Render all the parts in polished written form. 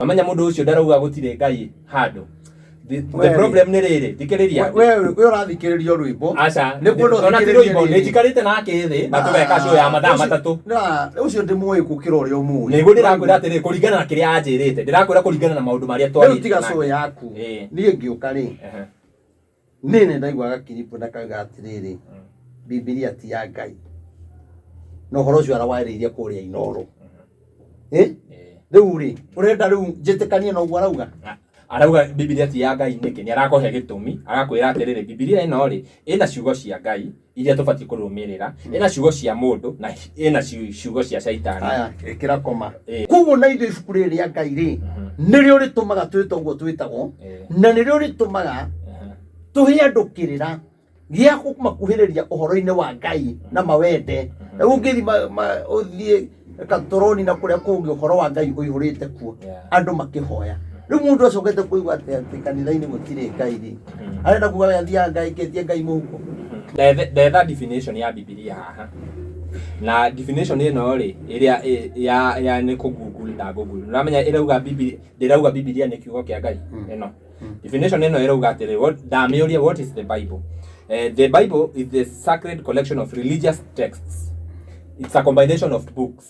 amanya mundu ucio ndarauga gutire Ngai handu. The problem nĩ rĩrĩ thikĩrĩria we ũrathikĩrĩria Ruimbo aca nĩ kwenda ona ti Ruimbo nĩ njikarĩte nake thĩ na tũgeka show ya mathaa matatũ na ũcio ndĩmuoĩ gũkĩra ũrĩa ũmũĩ nĩguo ndĩrakwĩra atĩrĩ kũringana na kĩrĩa anjĩrĩte ndĩrakwĩra kũringana na maũndũ marĩa twarĩtie rĩu tiga show yaku niĩ ngĩũka rĩ nĩ ndaiguaga kiripu na kauga atĩrĩrĩ Biblia ti ya Ngai no ũhoro ũcio arawarĩirie kũrĩa Inooro rĩu rĩ ũrenda rĩu njĩtĩkanie na ũguo arauga Biblia ti ya Ngai nĩkĩ nĩ arakohe gĩtũmi agakwĩra atĩrĩrĩ Biblia ĩno rĩ ĩna ciugo cia Ngai iria tũbatiĩ kũrũmĩrĩra ĩna ciugo cia mũndũ na ĩna ciugo cia shaitani aya ĩkĩra koma koguo na indo ibuku rĩrĩ rĩa Ngai rĩ nĩrĩo rĩtũmaga twĩta ũguo twĩtagwo na nĩrĩo rĩtũmaga tũhe andũ kĩrĩra gĩa kũmakuhĩrĩria ũhoro-inĩ wa Ngai na mawende ũngĩthi ũthiĩ katoroni na kũrĩa kũngĩ ũhoro wa Ngai ũihũrĩte kuo andũ makĩhoya rĩu mũndũ acokete kũigua atĩ kanitha-inĩ gũtirĩ Ngai rĩ arenda kuuga athiaga Ngai ketie Ngai mũhuko ndetha definition ya Biblia haha na definition ĩno rĩ ĩrĩa ya nĩ kũgoogle na google ũramenya ĩrauga Biblia ndĩrauga Biblia nĩ kiugo kĩa Ngai ĩno definition ĩno ĩrauga atĩrĩ ndamĩũria what is the Bible. The Bible is the sacred collection of religious texts. It's a combination of books.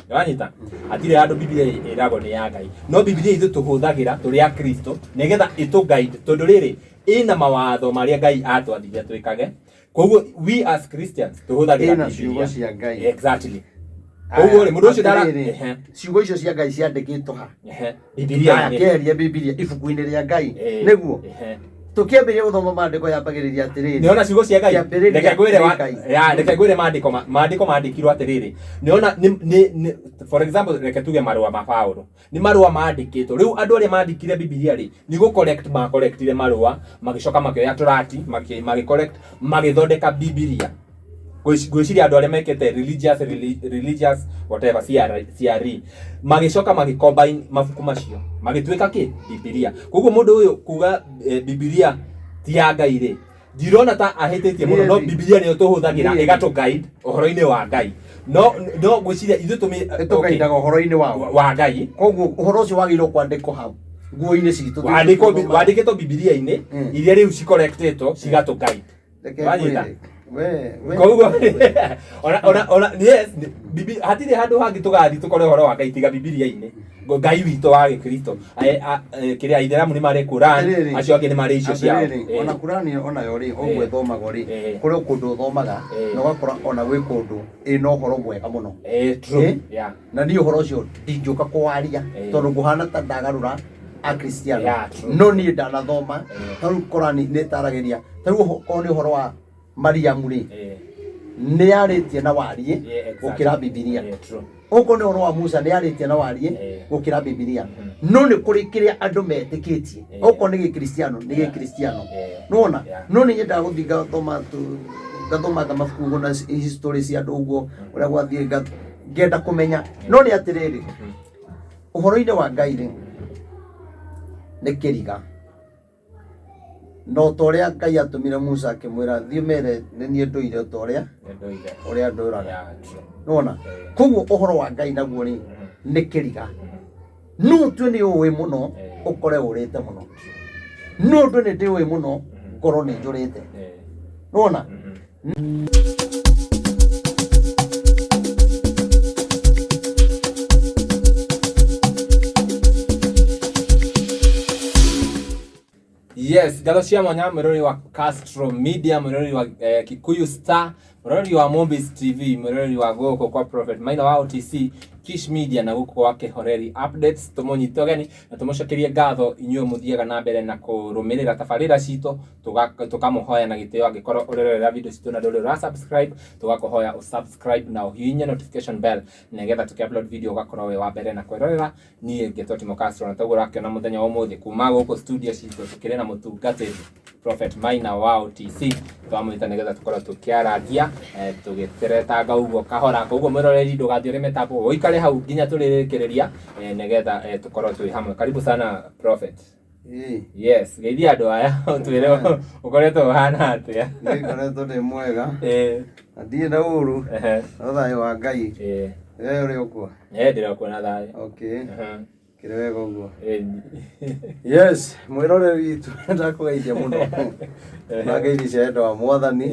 Yanyita atire handũ Biblia ĩragwo nĩ ya Ngai no Biblia ithu tũhũthagĩra tũrĩ a Kristo nĩgetha ĩtũ guide tondũ rĩrĩ ĩna mawatho marĩa Ngai atwathithia twĩkage koguo we as Christians tũhũthagĩra ciugo cia Ngai exactly koguo rĩ mũndũ ũcio ndara ciugo icio cia Ngai ciandĩkĩtwo ha Biblia kĩeria Biblia ibuku-inĩ rĩa Ngai nĩguo tukiambĩrĩria gũthoma maandĩko yambagĩrĩria atĩrĩrĩ nĩona ciugo cia Ngai reke ngwĩre maandĩko maandĩkirwo atĩrĩrĩ nĩona for example reke tuge marũa ma Paulo nĩ marũa maandĩkĩtwo rĩu andũ arĩa maandĩkire Biblia rĩ nĩ gũ correct ma correctire marũa magĩcoka makĩoya torati magĩ correct magĩthondeka Biblia gwĩciria andũ arĩa mekĩte religious whatever CRE magĩcoka magĩcombine mabuku macio magĩtuĩka kĩ Biblia koguo mũndũ ũyũ kuga Biblia ti ya Ngai rĩ ndirona ta ahĩtĩtie mũno no Biblia nĩyo tũhũthagĩra ĩgatũ guide ũhoro-inĩ wa Ngai no gwĩciria ithuĩ tũmĩtũgaindaga ũhoro-inĩ wa Ngai koguo ũhoro ũcio wagĩrĩirwo kwandĩkwo hau nguo-inĩ citũ wandĩkĩtwo Biblia-inĩ iria rĩu cikorrectĩtwo cigatũ guide wanyita koguo ona yes hatirĩ handũ hangĩ tũgathi tũkore ũhoro wa Ngai tiga Biblia-inĩ Ngai witũ wa Gĩkristo kĩrĩa Aithĩramu nĩ marĩ Quran acio angĩ nĩ marĩ icio ciao ona Quran onayo rĩ ũguo ĩthomagwo rĩ kũrĩ kũndũ ũthomaga na ũgakora ona gwĩ kũndũ ĩna ũhoro mwega mũno true na niĩ ũhoro ũcio ndingĩũka kũwaria tondũ ngũhana ta ndagarũra akristiano no niĩ ndanathoma tarĩu Quran nĩ ĩtaragĩria tarĩu okorwo nĩ ũhoro wa Mariamu rĩ nĩ yarĩtie na warie gũkĩra Biblia okorwo nĩ ũhoro wa Musa nĩ yarĩtie na warie gũkĩra Biblia no nĩ kũrĩ kĩrĩa andũ metĩkĩtie okorwo nĩ gĩkristiano nĩ gĩkristiano nona no nĩ nyendaga gũthiĩ ngathomaga mabuku na history cia andũ ũguo ũrĩa gwathiĩ ngenda kũmenya no nĩ atĩrĩrĩ ũhoro-inĩ wa Ngai rĩ nĩ kĩriga no torĩa Ngai atũmire Musa akĩmwĩra thiĩ mere nĩ niĩ ndũire ũrĩa ndũraga nona koguo ũhoro wa Ngai naguo rĩ nĩ kĩriga no twĩ nĩ ũĩ mũno ũkore ũrĩte mũno no ndũ nĩ ndĩũĩ mũno ngorwo nĩ njũrĩte nona yes gatho cia mwanya mũrori wa Castro Media mũrori wa Kikuyu Star mũrori wa Movies TV mũrori wa gũkũ kwa Prophet Maina wa OTC Kish Media na gũkũ wa Kehoreri updates tũmũnyite ũgeni na tũmũcokerie ngatho inyuĩ mũthiaga na mbere na kũrũmĩrĩra tabarĩra citũ tũkamũhoya na gĩtĩo angĩkorwo ũrerorera video citũ na ndũrĩ ũra subscribe tũgakũhoya ũsubscribe na ũhihinye notification bell nĩgetha tũkĩupload video ũgakorwo wĩ wa mbere na kwĩrorera niĩ Ngetwo Timo Castro na taguo rakĩona mũthenya wa ũmũthĩ kuma gũkũ studio citũ tũkĩrĩ na mũtungatĩri Prophet Maina wa OTC twamwĩta nĩgetha tũkorwo tũkĩaragia tũgĩteretanga ũguo kahora koguo mwĩroreri ndũgathiĩ ũrĩ mĩtambo ũikare hau nginya tũrĩrĩkĩrĩria nĩgetha tũkorwo twĩ hamwe karibu sana Prophet yes geithia andũ aya twĩre ũkoretwo ũhana atĩa ngoretwo ndĩ mwega ndirĩ na ũru no thayũ wa Ngai we ũrĩ ũkuo ndĩrĩ kuona thayũ okay Kirewega uguo. Yes, mwiroreri witu ndakugeithia muno. Nageithia endo wa Mwathani.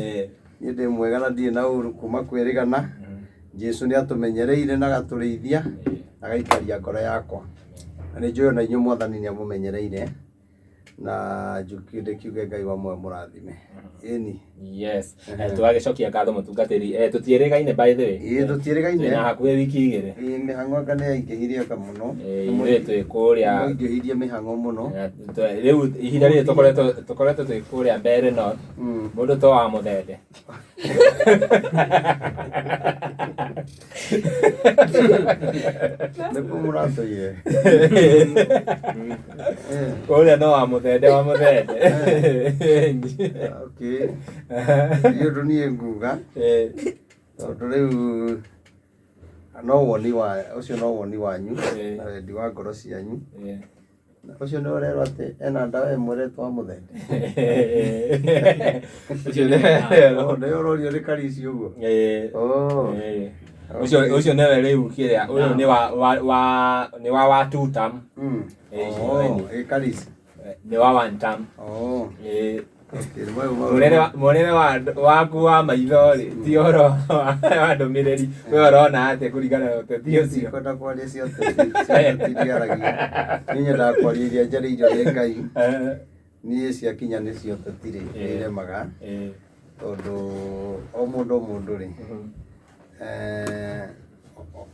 Ni ndi mwega na ndie na uru kuma kwirigana. Jesu ni atumenyereire na gaturithia agaikaria ngoro yakwa. Na ni njuyo na inyu Mwathani ni amumenyereire. Na njukire kiuge Ngai wa mwe murathime. Eni. Yes. Twagicokia ngatho mutungatiri. Tutieregaine by the way. Tutieregaine. Na hakuhe wiki igire. Mihango ngane yaingihirie ka muno. Ni twi kuria. Yaingihirie mihango muno. Riu ihinda ri tukoretwo twi kuria mbere no. Mundu to wa muthende. Niko muratoire. Kuria no wa muthende wa muthende. Okay. Iyo dunia nguga. Tondu riu no woni wa ucio no woni wanyu na wendi wa ngoro cianyu. Ucio no rero ati ena ndawa emwe twa muthende. Ucio rero ndio rorio ri karisi uguo. Ucio newe riu kiria uyu ni wa two term. Karisi. Ni wa one term. Monene waku wa maitho ti horo wa ndumiriri we urona ate kurigana na uteti ucio kwenda kwaria cio tetiaragia ni nyenda kwariria njaririo ri Ngai ni cia kinya ni cio tetire iremaga tondu o mundu ri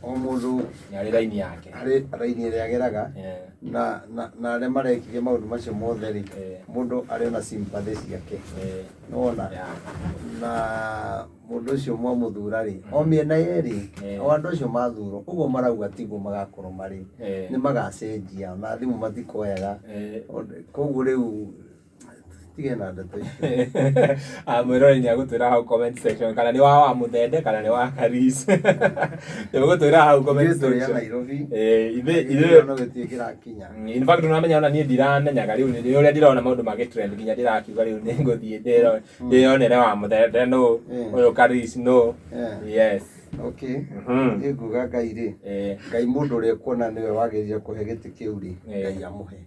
o mundu ni ari raini yake ari raini ria ageraga na aria marekirie maundu macio mothe ri mundu ari na sympathy ciake nona na mundu ucio mwamuthura ri o miena yeri o andu ucio mathuro uguo marauga tiguo magakorwo mari ni magacenjia na thimu matikoyaga koguo riu tige na ndeto icio mwirori ni agutwira hau comment section kana ni wa muthende kana ni wa Karis ni agutwira hau comment section ithe no gitiikira kinya in fact unamenya ona nie ndiramenyaga riu ni uria ndirona maundu magitrend kinya ndirakiuga riu ni nguthie ndirionere wa muthende no uyu Karis no yes okay iguga Ngai ri Ngai mundu uria kuona niwe wagirire kuhe giti kiu ri Ngai amuhe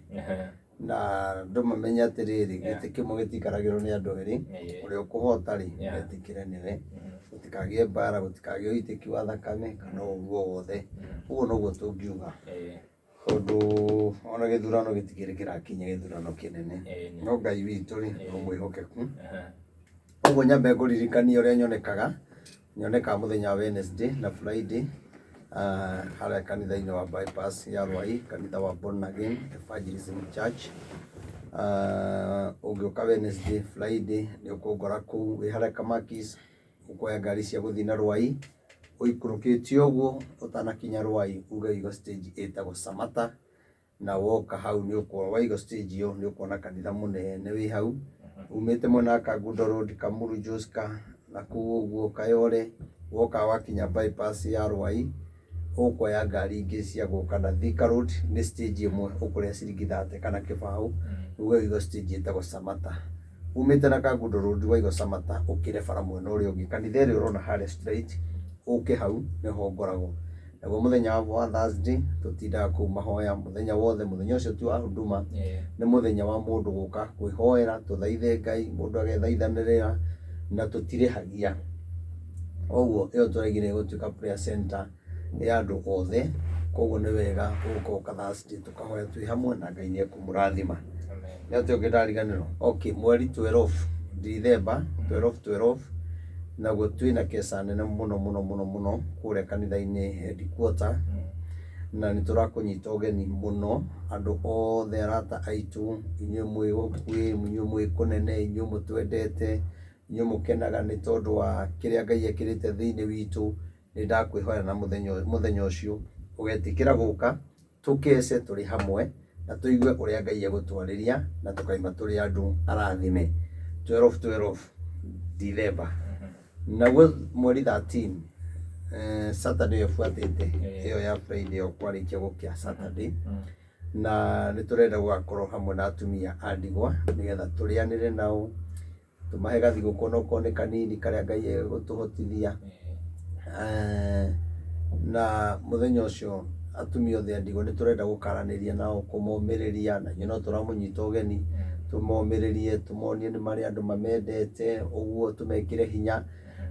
na ndumamenya atiriri giti kimwe gitikaragirwo ni andu eri uria ukuhota ri getikire niwe gutikagie mbara gutikagie uitiki wa thakame kana uguo wothe uguo noguo tungiuga tondu ona githurano gitikire kirakinya githurano kinene no Ngai witu ri umwihokeku uguo nyambe nguririkania uria nyonekaga muthenya wa Wednesday na Friday haria kanitha-ini wa bypass ya Rwai kanitha wa Born Again Evangelism Church ugiuka Wednesday Friday ni ukungora kuu wi haria Kamakis ukoya ngari cia guthii na Rwai uikurukitio uguo utanakinya Rwai ugaigo stage etagwo Samata na woka hau ni ukorwo waigo stage yo ni ukona kanitha munene wi hau umite mwena Kagundo Road Kamuru Joska na kuu uguo Kayore woka wakinya bypass ya Rwai ukoya ngari ingi cia guka na Thika Road ni stage imwe ukuria ciringi 30 kana kibao ugaigo stage etagwo Samata umite na Kagundo Road waigo Samata ukire bara mwena uria ungi kanitha iri urona haria straight uke hau niho ngoragwo naguo muthenya wa Thursday tutindaga kuu mahoya muthenya wothe muthenya ucio tu wa huduma ni muthenya wa mundu guka kwihoera tuthaithe Ngai mundu agethaithanirira na tutirihagia oguo iyo turegire gutuika prayer center ya andu othe koguo ni wega guka Thursday tukahoya twi hamwe na Ngai ni ekumurathima ni ati ungidariganirwo okay mweri 12 December 12 naguo twina kesa nene muno kuria kanitha-ini headquarter na ni turakunyita ugeni muno andu othe arata aitu inyuĩ mwĩ gũkuĩ inyuĩ mwĩ kũnene inyuĩ mũtwendete inyuĩ mũkenaga nĩ tondu wa kĩrĩa Ngai ekĩrĩte thĩinĩ witũ nĩ ndakwĩhoya na mũthenya ũcio ũgetikĩra gũka tukese tũrĩ hamwe na tũigue ũrĩa Ngai egũtwarĩria na tũkaima tũrĩ andũ arathime 12 December naguo mweri 13 Saturday efuatĩte ĩyo ya Friday ũkwarĩkia gũkĩa Saturday na nĩ tũrenda gũgakorwo hamwe na atumia a ndigwa nĩgetha tũrĩanĩre nao tũmahe gathigũkũ onokorwo nĩ kanini karĩa Ngai egũtũhotithia na mũthenya ũcio atumia othe andigo nĩ tũrenda gũkaranĩria nao kũmomĩrĩria na no tũramũnyita ũgeni tũmomĩrĩrie tũmonie nĩ marĩ andũ mamendete ũguo tũmekĩre hinya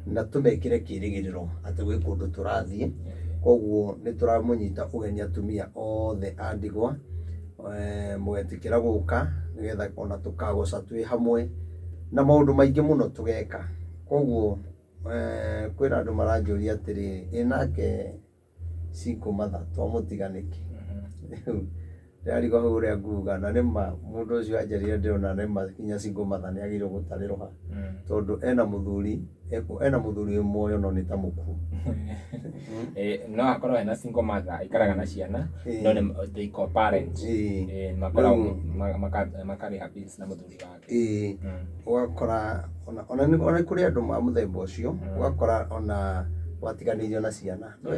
na tũmekĩre kĩĩrĩgĩrĩro atĩ gwĩ kũndũ tũrathiĩ koguo nĩ tũramũnyita ũgeni atumia othe a ndigwa mũgetĩkĩra gũka nĩgetha ona tũkagoca twĩ hamwe na maũndũ maingĩ mũno tũgeka koguo kwĩna andũ maranjũria atĩrĩ ĩnake cinco matha twamũtiganĩke ndĩrarigwo hau ũrĩa nguga na nĩma mũndũ ũcio anjarĩria ndĩrona nĩma kinya cinco matha nĩ agĩrĩirwo gũtarĩrwo tondũ ena mũthuri wĩ muoyo no nĩ ta mũkuũ no akorwo ena cinco matha ikaraga na ciana no nĩ they co-parent makoragwo makarĩha bills na mũthuri wake ũgakora ona nĩ kũrĩ andũ ma mũthemba ũcio ũgakora ona watiganĩirio na ciana no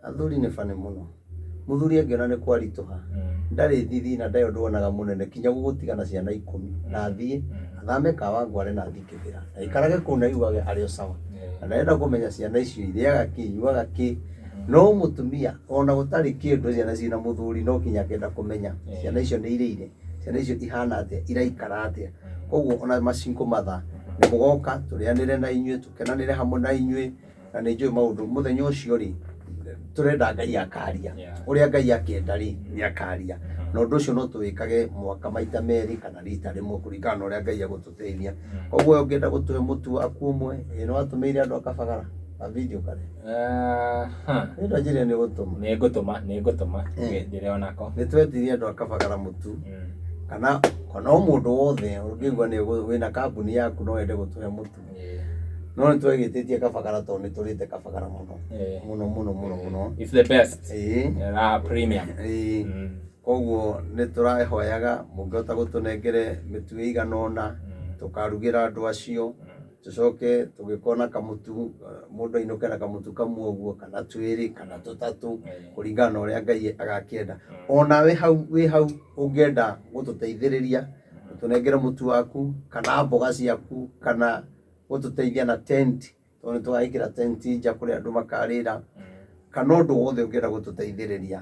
athuri nĩ bane mũno mũthuri angĩona nĩ kwaritũha ndarĩ thithi na ndarĩ ũndũ wonaga mũnene kinya gũgũtigana ciana 10 na athiĩ athame Kawangware na athiĩ Kĩbĩra na ikarage kũu na iugage arĩ o sawa na ndarenda kũmenya ciana icio irĩaga kĩ inyuaga kĩ no mũtumia ona gũtarĩ kĩndũ ciana ciĩna mũthuri no kinya akenda kũmenya ciana icio nĩ irĩire ciana icio ihana atĩa iraikara atĩa koguo ona macinco matha nĩ mũgoka tũrĩanĩre na inyuĩ tũkenanĩre hamwe na inyuĩ na nĩ njũĩ maũndũ mũthenya ũcio rĩ turenda Ngai akaria uria Ngai akenda ri ni akaria na undu ucio no tuwikage mwaka maita meri kana rita rimwe kuringana na uria Ngai agũtũteithia koguo ũngĩenda gũtũhe mũtu waku ũmwe no atumeire andũ akabagara a video kare ndio njĩra nĩ gũtũma ndĩreonako nĩ twetirie andũ akabagara mũtu kana mũndũ wothe ũngĩigua nĩ wĩna kambuni yaku no wende gũtũhe mũtu no nĩ twegĩtĩtie kabagara tondũ nĩ tũrĩte kabagara mũno it's the best premium koguo nĩ tũrahoyaga mũngĩhota gũtũnengere mĩtu ĩigana ũna tũkarugĩra andũ acio tũcoke tũgĩkona kamutu mũndũ ainũke na kamutu kamwe ũguo kana twĩrĩ kana tũtatũ kũringana na ũrĩa Ngai agakĩenda ona wĩ hau ũngĩenda gũtũteithĩrĩria tũnengere mũtu waku kana mboga ciaku kana gũtũteithia na tent tondũ tũgagĩkĩra tent nja kũrĩa andũ makarĩra kana ũndũ wothe ũngĩenda gũtũteithĩrĩria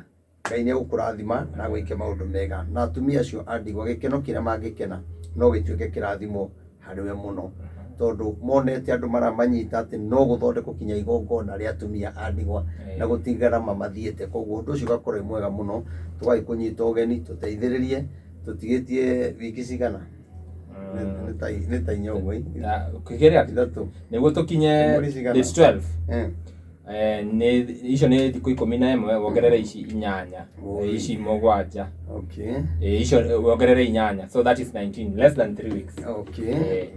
Ngai nĩ agũkũrathima na gwĩke maũndũ mega na atumia acio a ndigwa gĩkeno kĩrĩa mangĩkena no gĩtuĩke kĩrathimo harĩ we mũno tondũ monete andũ maramanyita atĩ no gũthondekwo kinya igongona rĩa atumia a ndigwa na gũtigara mamathiĩte koguo ũndũ ũcio ũgakorwo mwega mũno tũgagĩkũnyita ũgeni tũteithĩrĩrie tũtigĩtie wiki cigana nĩ ta inya ũguo kĩgeria nĩguo tũkinye date 12 icio nĩ thikũ 11 wongerere ici 8 ici 7 icio wongerere 8 so that is 19 less than 3 weeks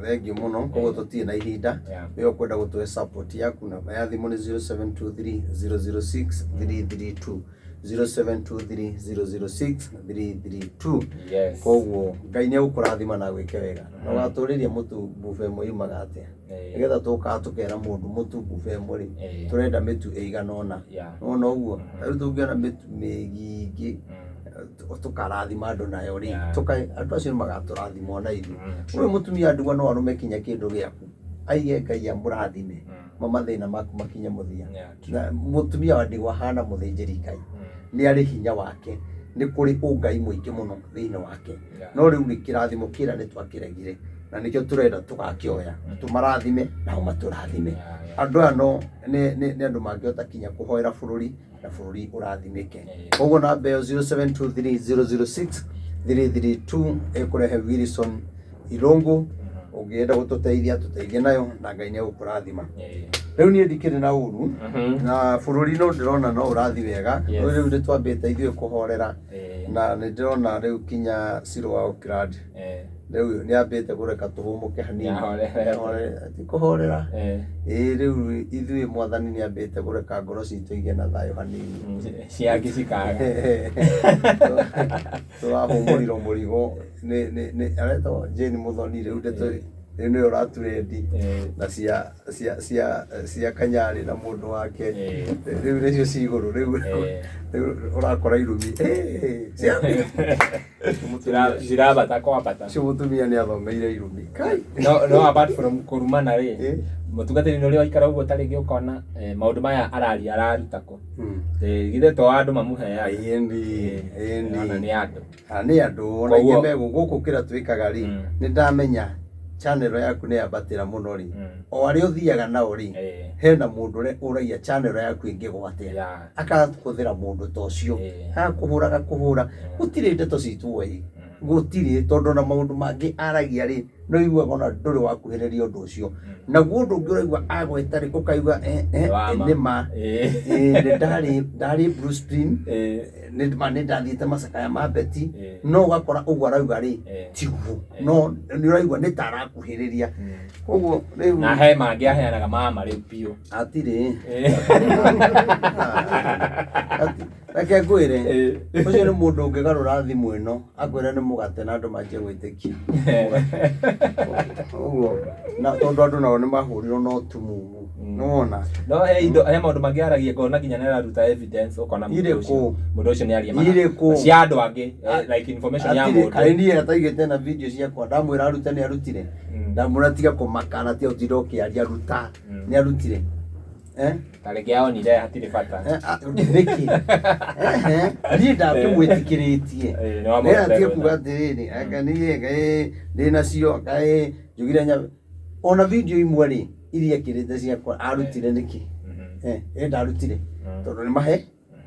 thengiũ mũno koguo tũtirĩ na ihinda wĩ ũkwenda gũtũhe support yaku namba ya thimũ nĩ 0723 006 332 0723 006 332 koguo Ngai nĩ agũkũrathima na gwĩke wega na ũgatũrĩria mũtu bufe ĩmwe yumaga atĩa nĩgetha tũkaga tũkera mũndũ mũtu bufe ĩmwe rĩ tũrenda mĩtu ĩigana ũna ona ũguo rĩu tũngĩona mĩtu mĩingĩ tũkarathima andũ nayo rĩ andũ acio magatũrathimwo na ithuĩ ũyũ mũtumia ndigwa no arũme kinya kĩndũ gĩaku aige Ngai amũrathime mathĩna maku makinye mũthia na mũtumia wa ndigwa hana mũthĩnjĩri Ngai nĩ arĩ hinya wake nĩ kũrĩ ũngai mũingĩ mũno thĩinĩ wake no rĩu nĩ kĩrathimo kĩra nĩ twakĩregire na nĩkĩo tũrenda tũgakĩoya tũmarathime nao matũrathime andũ aya no nĩ andũ mangĩhota kinya kũhoera bũrũri na bũrũri ũrathimĩke koguo namba ĩyo 0723 006 332 ĩkũrehe Wilson Irũngũ ũngĩenda gũtũteithia tũteithie nayo na Ngai nĩ agũkũrathima rĩu niĩ ndikĩrĩ na ũru na bũrũri no ndĩrona no ũrathi wega rĩu nĩ twambĩte ithuĩ kũhorera na nĩ ndĩrona rĩu kinya Ciro wa Oakland rĩu nĩ ambĩte kũreka tũhũmũke hanini kũhorera rĩu ithuĩ Mwathani nĩ ambĩte kũreka ngoro citũ igĩe na thayũ hanini ciake cikaga tũrahũmũrirwo mũrigo nĩ aretwo Jane Muthoni rĩu nä å raturendi na cia kanyarä na må ndå wake rä u nä cio cigå rå rä u å rakora irumi cirabata kwambata cio må tumia nä athomeire irumi no apart from kurumana rä mutungatiri ni uri waikara uguo ta ringi ukona maundu maya araria araruta ku githe to andu mamuheaga endi ni andu ni andu ona inge mego guku kira twikaga ri ni ndamenya channel yaku ni yabatira muno ri o ari uthiaga nao ri hena mundu uragia channel yaku ingi gwatia akakuthira mundu ta ucio akuhura gutire ndeto citu wei gutire tondu na maundu mangi aragia ri no igua ona nduri wakuhiriria undu ucio naguo undu ungi uraigua agweta ri ukaigua nima ndari Bruce Spring ni ndathiite macakaya ma beti no ugakora uguo arauga ri tiguo no ni uraigua ni tarakuhiriria koguo riu na he mangi aheanaga mama riu piu atiri reke ngwire ucio ni mundu ungigarura thimu ino akwira ni mugate na andu manjie gwitikia uguo na tondu andu nao ni mahurirwo no tumumu nona no he maundu mangi aragia ngona nginya ni araruta evidence ukona mundu ucio ni aria cia andu angi like information ya mundu kaini ataigite na video ciakwa ndamwira arute ni arutire ndamwira tiga kumakana tia utiro kiaria ruta ni arutire tareke yao ni ile hatire bata niki ni ndakimwĩtikĩrĩtie nĩ atie kuga atĩrĩrĩ aka niĩ ndĩna cio kaĩ njugire nya ona video imwe rĩ iria kĩrĩte ciakwa arutire nĩkĩ ndarutire tondũ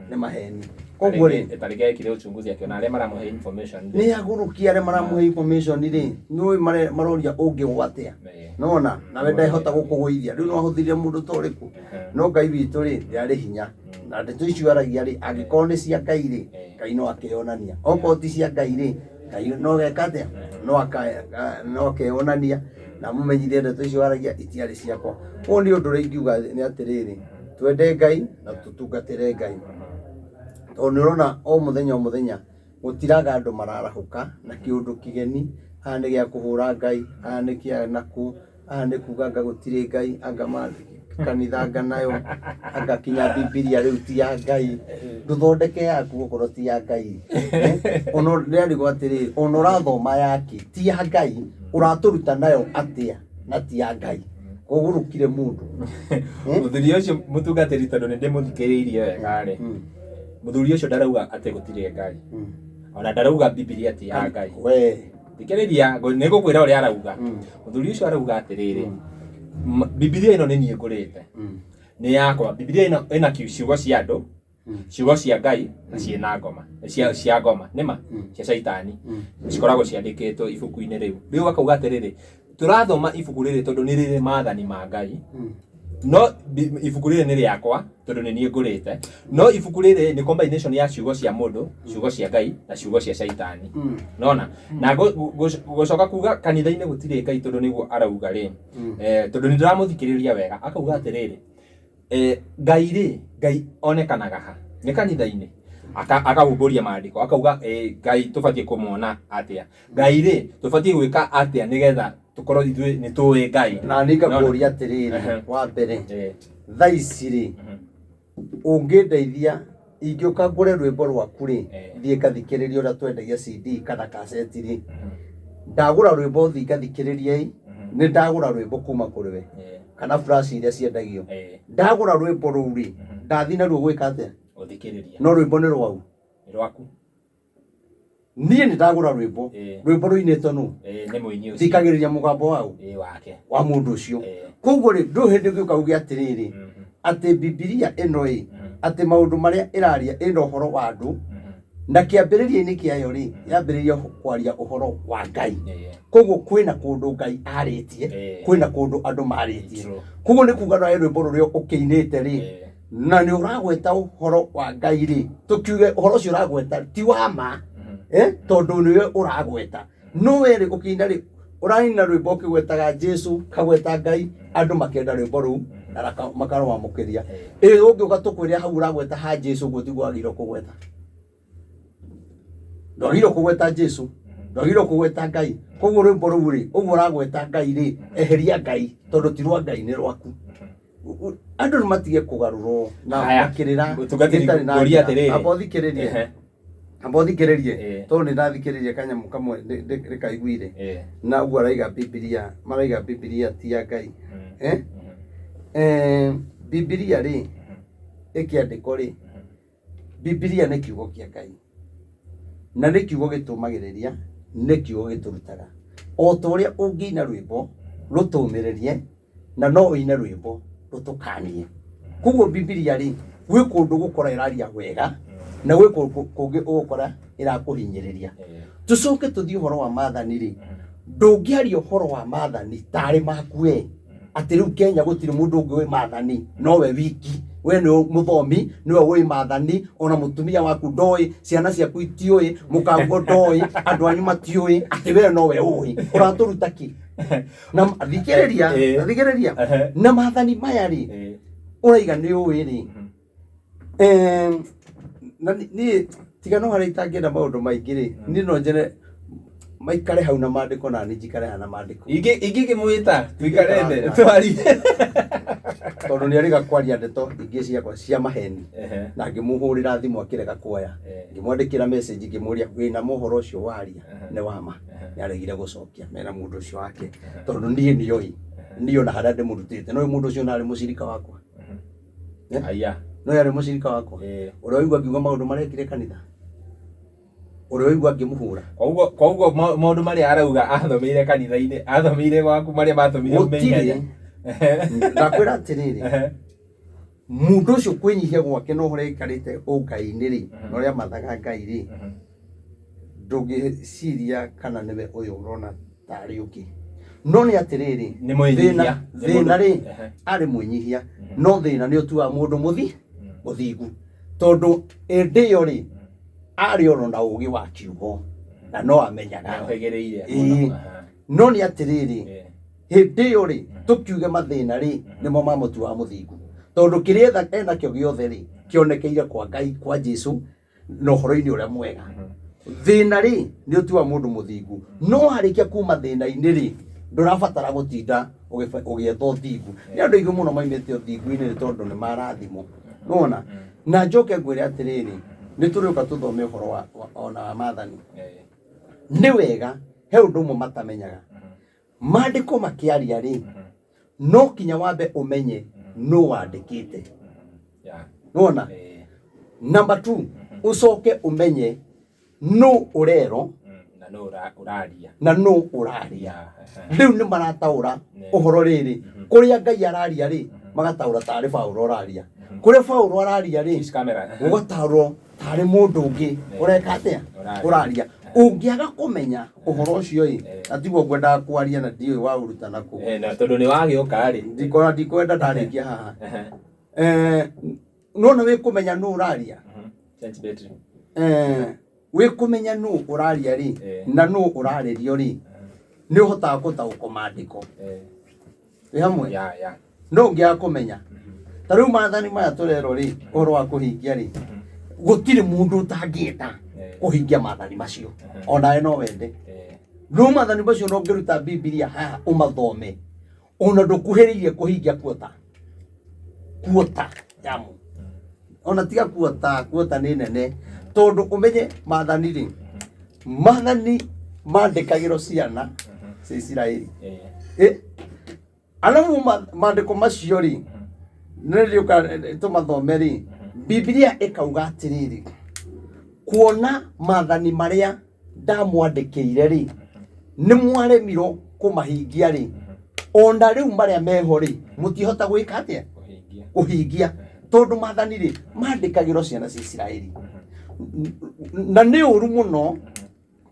nĩ maheni koguo rĩ tareke kile uchunguzi akiona arĩa maramuhe information nĩ agũrũkia arĩa maramuhe information rĩ nĩ maroria ũngĩgwatia nona nawe ndahota gũkũgũithia rĩu no ahũthĩrie mũndũ ta ũrĩkũ no Ngai witũ rĩ ndarĩ hinya na ndeto icio aragia rĩ angĩkorwo nĩ cia Ngai rĩ Ngai no akeyonania okorwo ti cia Ngai rĩ Ngai no geka atĩa no akeyonania na mũmenyithie ndeto icio aragia itiarĩ ciakwa ũũ nĩ ũndũ ũrĩa ingiuga nĩ atĩrĩrĩ twende Ngai na tũtungatĩre Ngai tondũ nĩ ũrona o mũthenya gũtiraga andũ mararahũka na kĩũndũ kĩgeni nĩ gĩa kũhũra Ngai nĩ kĩa naku nĩ kuga anga gũtirĩ Ngai anga kanitha anga nayo anga kinya Biblia rĩu ti ya Ngai ndũthondeke yaku okorwo ti ya Ngai ono rĩarigwo atĩrĩ ono ũrathoma yake ti ya Ngai ũratũruta nayo atĩa na ti ya Ngai kũgũrũkire mũndũ mũthuri ũcio mũtungatĩri tondũ nĩ ndĩmũthikĩrĩirie wega rĩ mũthuri ũcio ndarauga atĩ gũtirĩ Ngai ona ndarauga Biblia ti ya Ngai thikĩrĩria nĩ ngũkwĩra ũrĩa arauga mũthuri ũcio arauga atĩrĩrĩ Biblia ĩno nĩ niĩ ngũrĩte nĩ yakwa Biblia ĩno ĩna ciugo cia andũ ciugo cia Ngai na ciĩna ngoma cia ngoma nĩma cia caitani cikoragwo ciandĩkĩtwo ibuku-inĩ rĩu akauga atĩrĩrĩ tũrathoma ibuku rĩrĩ tondũ nĩ rĩrĩ maathani ma Ngai no ibuku rĩrĩ nĩ rĩakwa tondũ nĩ niĩ ngũrĩte no ibuku rĩrĩ nĩ combination ya ciugo cia mũndũ ciugo cia Ngai na ciugo cia caitani nona na gũcoka kuga kanitha-inĩ gũtirĩ Ngai tondũ nĩguo arauga rĩ tondũ nĩ ndĩramũthikĩrĩria wega akauga atĩrĩrĩ Ngai onekanaga ha nĩ kanitha-inĩ akahumbũria maandĩko akauga Ngai tũbatiĩ kũmuona atĩa Ngai rĩ tũbatiĩ gwĩka atĩa nĩgetha tukorwo ithuĩ nĩ tũĩ Ngai na ningakũria atĩrĩrĩ wa mbere thaa ici rĩ ũngĩndeithia ingĩũka ngũre rwĩmbo rwaku rĩ thiĩ ngathikĩrĩria ũrĩa twendagia CD kana kaseti rĩ ndagũra rwĩmbo thiĩ ngathikĩrĩria nĩ ndagũra rwĩmbo kuma kũrĩ we kana flash iria ciendagio ndagũra rwĩmbo rũu rĩ ndathi naruo gwĩka atĩa ũthikĩrĩria no rwĩmbo nĩ rwau rwaku niĩ nĩ ndagũra rwĩmbo rũinĩtwo nũ nĩ mũini ũcio thikagĩrĩria mũgambo wau wa mũndũ ũcio koguo rĩ ndũ hĩndĩ gĩũka uge atĩrĩrĩ atĩ Biblia ĩno atĩ maũndũ marĩa ĩraria ĩna ũhoro wa andũ na kĩambĩrĩria-inĩ kĩayo rĩ yambĩrĩria kwaria ũhoro wa Ngai koguo kwĩna kũndũ Ngai arĩtie kwĩna kũndũ andũ marĩtie koguo nĩ kuga no rwĩmbo rũrĩa ũkĩinĩte rĩ na nĩ ũragweta ũhoro wa Ngai rĩ tũkiuge ũhoro ũcio ũragweta ti wa ma tondũ nĩwe ũragweta no we rĩ ũkĩina rĩ ũraina rwĩmbo ũkĩgwetaga Jesu kagweta Ngai andũ makenda rwĩmbo rũu na makarũamũkĩria ũngĩũka tũkwĩre hau ũragweta ha Jesu ũguo tiguo wagĩrĩirwo kũgweta ndwagĩrĩirwo kũgweta Jesu ndagiro kugweta Ngai koguo rwimbo rũu rĩ ũguo ũragweta Ngai rĩ eheria Ngai tondũ ti rwa Ngai nĩ rwaku andũ nĩmatige kũgarũrwo na makĩrĩra gũtungatĩri ngoria atĩrĩrĩ amba ũthikĩrĩrie tondũ nĩndathikĩrĩria kanyamũ kamwe rĩkaiguire na ũguo araiga Bibilia maraiga Bibilia ti ya Ngai Bibilia rĩ ĩkĩandĩko rĩ Bibilia nĩ kiugo kĩa Ngai na nĩ kiugo gĩtũmagĩrĩria nĩ kiugo gĩtũrutaga o ta ũrĩa ũngĩina rwĩmbo rũtũmĩrĩrie na no ũine rwĩmbo rũtũkanie koguo Bibilia rĩ gwĩ kũndũ gũkora ĩraria wega na gwĩ kũngĩ ũgũkora ĩrakũhinyĩrĩria tũcoke tũthiĩ ũhoro wa maathani rĩ ndũngĩaria ũhoro wa maathani tarĩ maku we atĩ rĩu Kenya gũtirĩ mũndũ ũngĩ wĩ maathani nowe wiki we nĩ mũthomi nĩwe wĩ maathani ona mũtumia waku ndoĩ ciana ciaku itiũĩ mũkango ndoĩ andũ anyu matiũĩ atĩ we nowe ũĩ ũratũruta kĩ na thikĩrĩria na maathani maya rĩ ũraiga nĩ ũĩ rĩ na niĩ tiga no harĩa itangĩenda maũndũ maingĩ rĩ niĩ no njere maikare hau na maandĩko na niĩ njikare hana maandĩko ingĩkĩmwĩta tuikare thĩ twarie tondũ nĩarĩga kwaria ndeto ingĩ ciakwa cia maheni na ngĩmũhũrĩra thimũ akĩrega kuoya ngĩmwandĩkĩra message ngĩmũria wĩna mohoro ũcio waria nĩ wama nĩaregire gũcokia mena mũndũ ũcio wake tondũ niĩ nĩoĩ ona harĩa ndĩmũrutĩte no mũndũ ũcio narĩ mũcirika wakwa no yarĩ mũcirika wakwa ũrĩa waigua akiuga maũndũ marekire kanitha ũrĩa waigua ngĩmũhũra koguo maũndũ marĩa arauga athomeire kanitha-inĩ athomeire gwaku marĩa mathomire ũmenye ndakwĩra atĩrĩrĩ mũndũ ũcio kwĩnyihia gwake no ũrĩa aikarĩte ũngai-inĩ rĩ na ũrĩa mathaga Ngai rĩ ndũngĩciria kana nĩwe ũyũ ũrona tarĩ ũngĩ no nĩ atĩrĩrĩ thĩna rĩ arĩ mwĩnyihia no thĩna nĩ ũtuaga mũndũ mũthingu tondũ hĩndĩ ĩyo rĩ arĩ oro na ũgĩ wa kiugo na no amenyaga no nĩ atĩrĩrĩ hĩndĩ ĩyo rĩ tũkiuge mathĩna rĩ nĩmo mamũtuaga mũthingu tondũ kĩrĩa enakĩo gĩothe rĩ kĩonekeire kwa Ngai kwa Jesũ na ũhoro-inĩ ũrĩa mwega thĩna rĩ nĩ ũtuaga mũndũ mũthingu no harĩkia kuma thĩna-inĩ rĩ ndũrabatara gũtinda ũgĩetha ũthingu nĩ andũ aingĩ mũno maimĩte ũthingu-inĩ nĩ tondũ nĩ marathimwo nona na njoke ngwĩre atĩrĩrĩ nĩ tũrĩũka tũthome ũhoro ona wa maathani nĩ wega he ũndũ ũmwe matamenyaga maandĩko makĩaria rĩ no kinya wambe ũmenye nũ wandĩkĩte nona number 2 ũcoke ũmenye nũ ũrero na nũ ũraria rĩu nĩ marataũra ũhoro rĩrĩ kũrĩa Ngai araria rĩ magataũra tarĩ Paũlũ ũraria kũrĩa Paũlũ araria rĩ ũgataũrwo tarĩ mũndũ ũngĩ ũreka atĩa ũraria ũngĩaga kũmenya ũhoro ũcio ĩ atiguo ngwendaga kwaria na ndiũĩ waũruta na kũ na tondũ nĩ wagĩũka rĩ ndikwenda ndarĩkia haha nona wĩ kũmenya nũ ũraria wĩ kũmenya nũ ũraria rĩ na nũ ũrarĩrio rĩ nĩ ũhotaga gũtaũkwo maandĩko wĩ hamwe no ũngĩaga kũmenya ta rĩu maathani maya tũrerwo rĩ ũhoro wa kũhingia rĩ gũtirĩ mũndũ ũtangĩenda kũhingia maathani macio onawe no wende no maathani macio no ngĩruta Bibilia haha ũmathome ona ndũkuhĩrĩirie kũhingia kuota yamu ona tiga kuota nĩ nene tondũ ũmenye maathani rĩ maathani mandĩkagĩrwo ciana cia Isiraeli alafu maandĩko macio rĩ nĩrĩũka tũmathome rĩ Bibilia ĩkauga atĩrĩrĩ kuona maathani marĩa ndamwandĩkĩire rĩ nĩ mwaremirwo kũmahingia rĩ ona rĩu marĩa meho rĩ mũtihota gwĩka atĩa kũhingia tondũ maathani rĩ mandĩkagĩrwo ciana cia Isiraeli na nĩ ũru mũno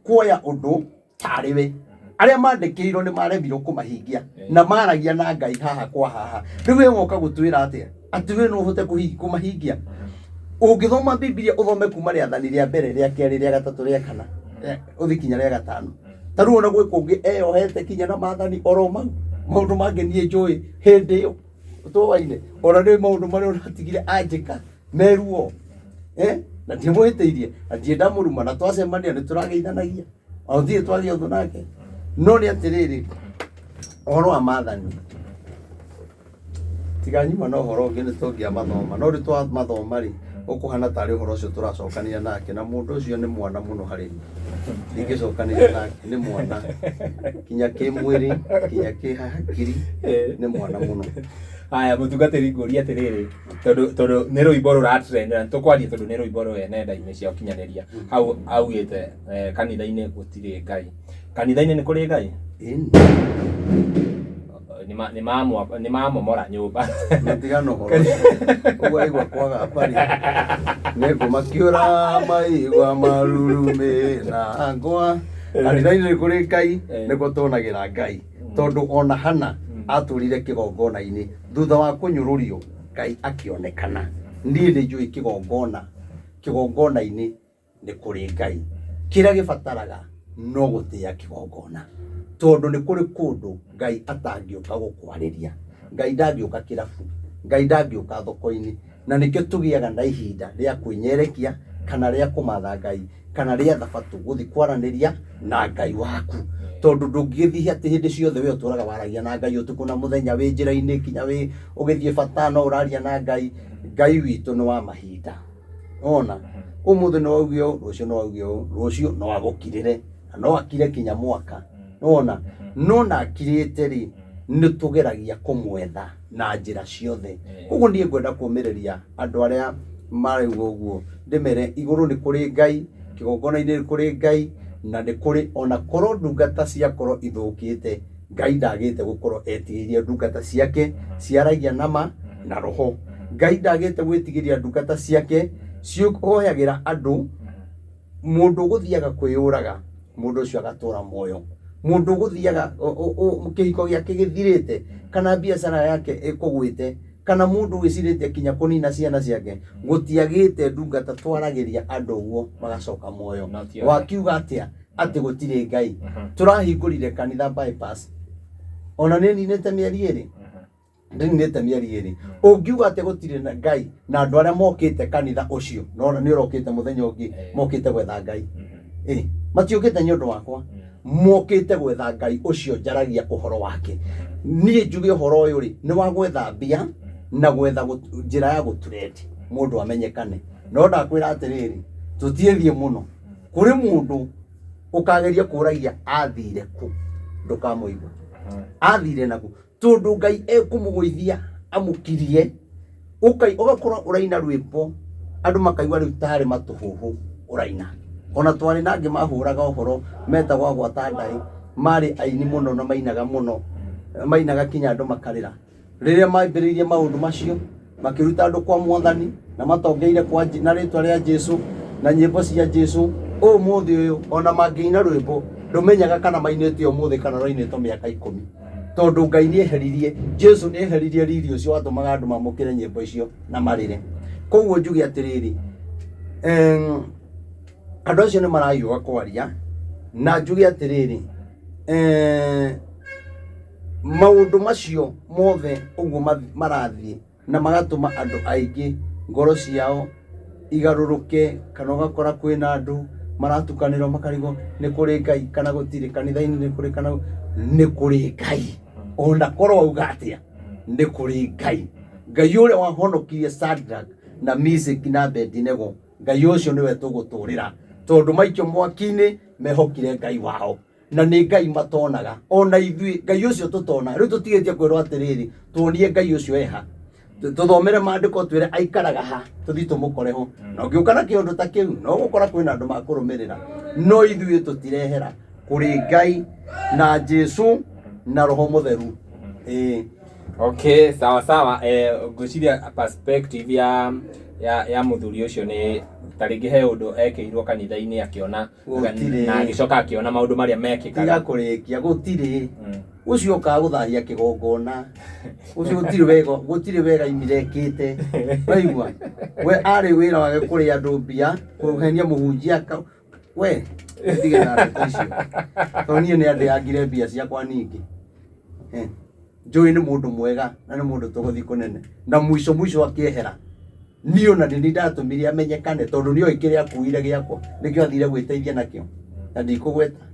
kuoya ũndũ tarĩ we arĩa mandĩkĩirwo nĩ maremirwo kũmahingia na maragia na Ngai haha kwa haha rĩu we woka gũtwĩra atĩa atĩ we no ũhote kũmahingia ũngĩthoma Bibilia ũthome kuma rĩathani rĩa mbere rĩa kerĩ rĩa gatatũ rĩa kana ũthi kinya rĩa gatano ta rĩu ona gwĩ kũngĩ eyohete kinya na maathani oro mau maũndũ mangĩ niĩ njũĩ hĩndĩ ĩyo tũwaine ona nĩ maũndũ marĩa ũratigire anjĩka meruo na ndiamũhĩtĩirie na ndiĩ ndamũruma na twacemania nĩ tũrageithanagia Authie twaria uthu nake no ni atiriri ohoro wa mathani tiga nyuma no horo ngi ni tungia mathoma no ri twa mathoma ri ukuhana tari horo ucio turacokania nake na mundu ucio ni mwana muno hari ni ngicokania nake ni mwana kinya ki mwiri kinya ki hakiri ni mwana muno. Aya mutungatiri nguri atiriri tondu ni ruimbo rura trend na tukwaria tondu ni ruimbo rwe nenda-ini cia ukinyaniria hau augite kanitha-ini gutire Ngai. Kanitha-ini ni kuri Ngai? Ni mamomora nyumba natigano horo ugo igwa kwaga pari nego makiura maigwa marurume na ngwa kanitha-ini ni kuri Ngai nego tunagira Ngai tondu ona hana aturire kigongona-ini thutha wa kunyururio Ngai akionekana. Ni njui kigongona-ini ni kuri Ngai kira gibataraga no gutia kigongona tondu ni kuri kundu Ngai atangioka gukwariria. Ngai ndangioka kirabu, Ngai ndangioka thoko-ini na nikio tugiaga na ihinda ria kwinyerekia kana ria kumatha Ngai kana ria thabatu guthi kwaraniria na Ngai waku tondu ndungithia ati hindi ciothe we uturaga waragia na Ngai utuku na muthenya wi njira-ini kinya wi ugithie bata no uraria na Ngai. Ngai witu ni wa mahinda ona umuthi no augio rucio no augio rucio no agukirire no akire kinya mwaka ona no na akirite ri ni tugeragia kumwetha na njira ciothe. Koguo nie ngwenda kumiriria andu aria mari uguo ndimere iguru ni kuri Ngai kigongona-ini ni kuri Ngai na ni kuri ona korwo ndungata cia korwo ithukite Ngai ndagite gukorwo etigiria ndungata ciake ciaragia nama na roho. Ngai ndagite gwitigiria ndungata ciake cioyagira andu mundu guthiaga kwiyuraga mundu ucio agatura moyo mundu guthiaga kihiko giake githirite kana biashara yake ikugwite kana mundu wicirite kinya kunina ciana ciake gutiagite ndungata twaragiria andu uguo magacoka moyo. Wakiuga atia ati gutire Ngai turahingurire kanitha bypass ona ni ninete mieri iri ndinete mieri iri ungiuga ati gutire Ngai na andu aria mokite kanitha ucio no ni urokite muthenya ungi mokite gwetha Ngai matiukite ni undu wakwa mokite gwetha Ngai ucio njaragia uhoro wake. Nie njuge uhoro uyu ri ni wa gwetha mbia na gwetha njira ya gutureti mundu amenyekane no ndakwira atiriri tutiethie muno kuri mundu ukageria kuragia athire ku ndukamuigwa athire naku tondu Ngai ekumugwithia amukirie ugakorwo uraina rwimbo andu makaigwa riu tari matuhuhu uraina. Ona twari nangi mahuraga uhoro metagwa gwata ndai mari aini muno na mainaga kinya andu makarira riria mambiriirie maundu macio makiruta andu kwa Mwathani na matongeire kwa na ritwa ria Jesu na nyimbo cia Jesu. Umuthi uyu ona mangiina rwimbo ndumenyaga kana mainite umuthi kana rainite miaka 10 tondu Ngai ni eheririe Jesu ni eheririe riri ucio atumaga andu mamukire nyimbo icio na marire. Koguo njuge atiriri andu acio ni marayuga kwaria na njuge atiriri maundu macio mothe uguo marathie na magatuma andu aingi ngoro ciao igaruruke kana ugakora kwina andu maratukanirwo makarigo ni kuri Ngai kana gutire kanitha-ini ni kuri kana ni kuri Ngai ona korwo uga atia ni kuri Ngai. Ngai uria wahonokirie Shadrach na Meshach na Abednego Ngai ucio niwe tuguturira tondu maikio mwaki-ini mehokire Ngai wao na ni Ngai matonaga ona ithui Ngai ucio tutona riu tutigetie kwirwo atiriri tuonie Ngai ucio eha tuthomere maandiko twire aikaraga ha tuthi tumukoreho na ngiuka na kiundu ta kiu no gukora kwina andu makurumirira no ithui tutirehera kuri Ngai na Jesu na Roho Mutheru. Okay, sawa ngwiciria perspective ya muthuri ucio ni taringi he undu ekiirwo kanitha-ini akiona na agicoka akiona maundu maria mekikaga kurikia gutire ucio ka guthahia kigongona ucio gutire wega imirekite waigua we ari wira wage kuri andu mbia kuhenia muhunjia we ndige na icio toni ni ande agire mbia ciakwa ningi njui ni mundu mwega na ni mundu tuguthi kunene na mwisho akiehera niyo na ni ndatumire amenyekane tondu niyo ikire akuire giakwa nikio athire gwiteithia nakio na ndikugweta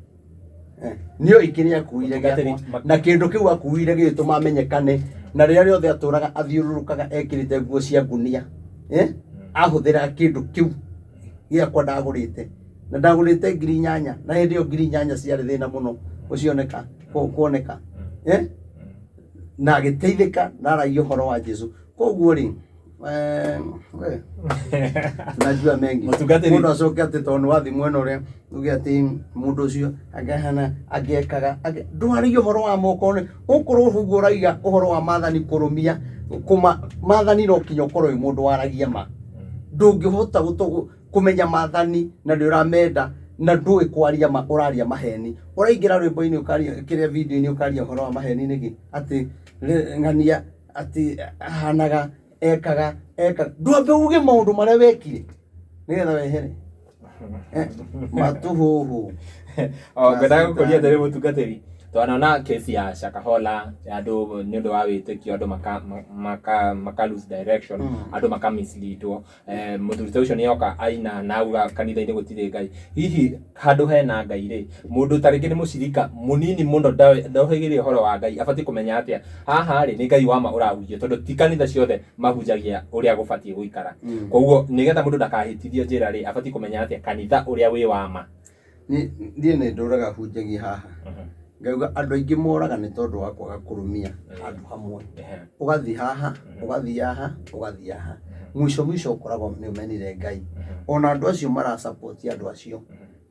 nio ikiria kuire gakwa na kindu kiu akuire gituma amenyekane na riria riothe aturaga athiururukaga ekirite nguo cia ngunia ahuthira kindu kiu giakwa ndagurite na ndagurite ngiri 8 na hindi yo ngiri 8 ciari thina muno ucioneka kuoneka na agiteithika na aragia horo wa Jesu koguo ri najua mengi mundu acoke ati tondu wathi mwena uria uge ati mundu ucio agahana agekaga ndwari horo wa moko ukorwo hugo uraiga uhoro wa mathani kurumia kuma mathani no kinyo korwo mundu waragia ma ndungihota kumenya mathani na ndiramenda na ndui kwaria ma uraria maheni uraingira rwimbo-ini ukaria kiria video-ini ukaria horo wa maheni niki ati ngania ati hanaga eka ndwambe uge maundu maria wekire nigetha wehere matuhuhu ngenda gukuria ndari mutungatiri twanona kesi ya Shakahola andu ni undu wa witikio andu maka lose direction andu maka misleadwo muthurite ucio ni oka aina nauga kanitha-ini gutire Ngai hihi handu hena Ngai ri mundu taringi ni mucirika munini muno ndauhigirie horo wa Ngai abati kumenya atia haha ri ni Ngai wa ma urahujio tondu ti kanitha ciothe mahunjagia uria gubatie guikara koguo nigetha mundu ndakahitithio njira ri abati kumenya atia kanitha uria wi wa ma ni nduraga hunjagia haha ngauga andu aingi moraga ni tondu wa kwaga kurumia andu hamwe ugathi haha ugathi haha mwisho ukoragwo ni umenire Ngai ona andu acio mara support andu acio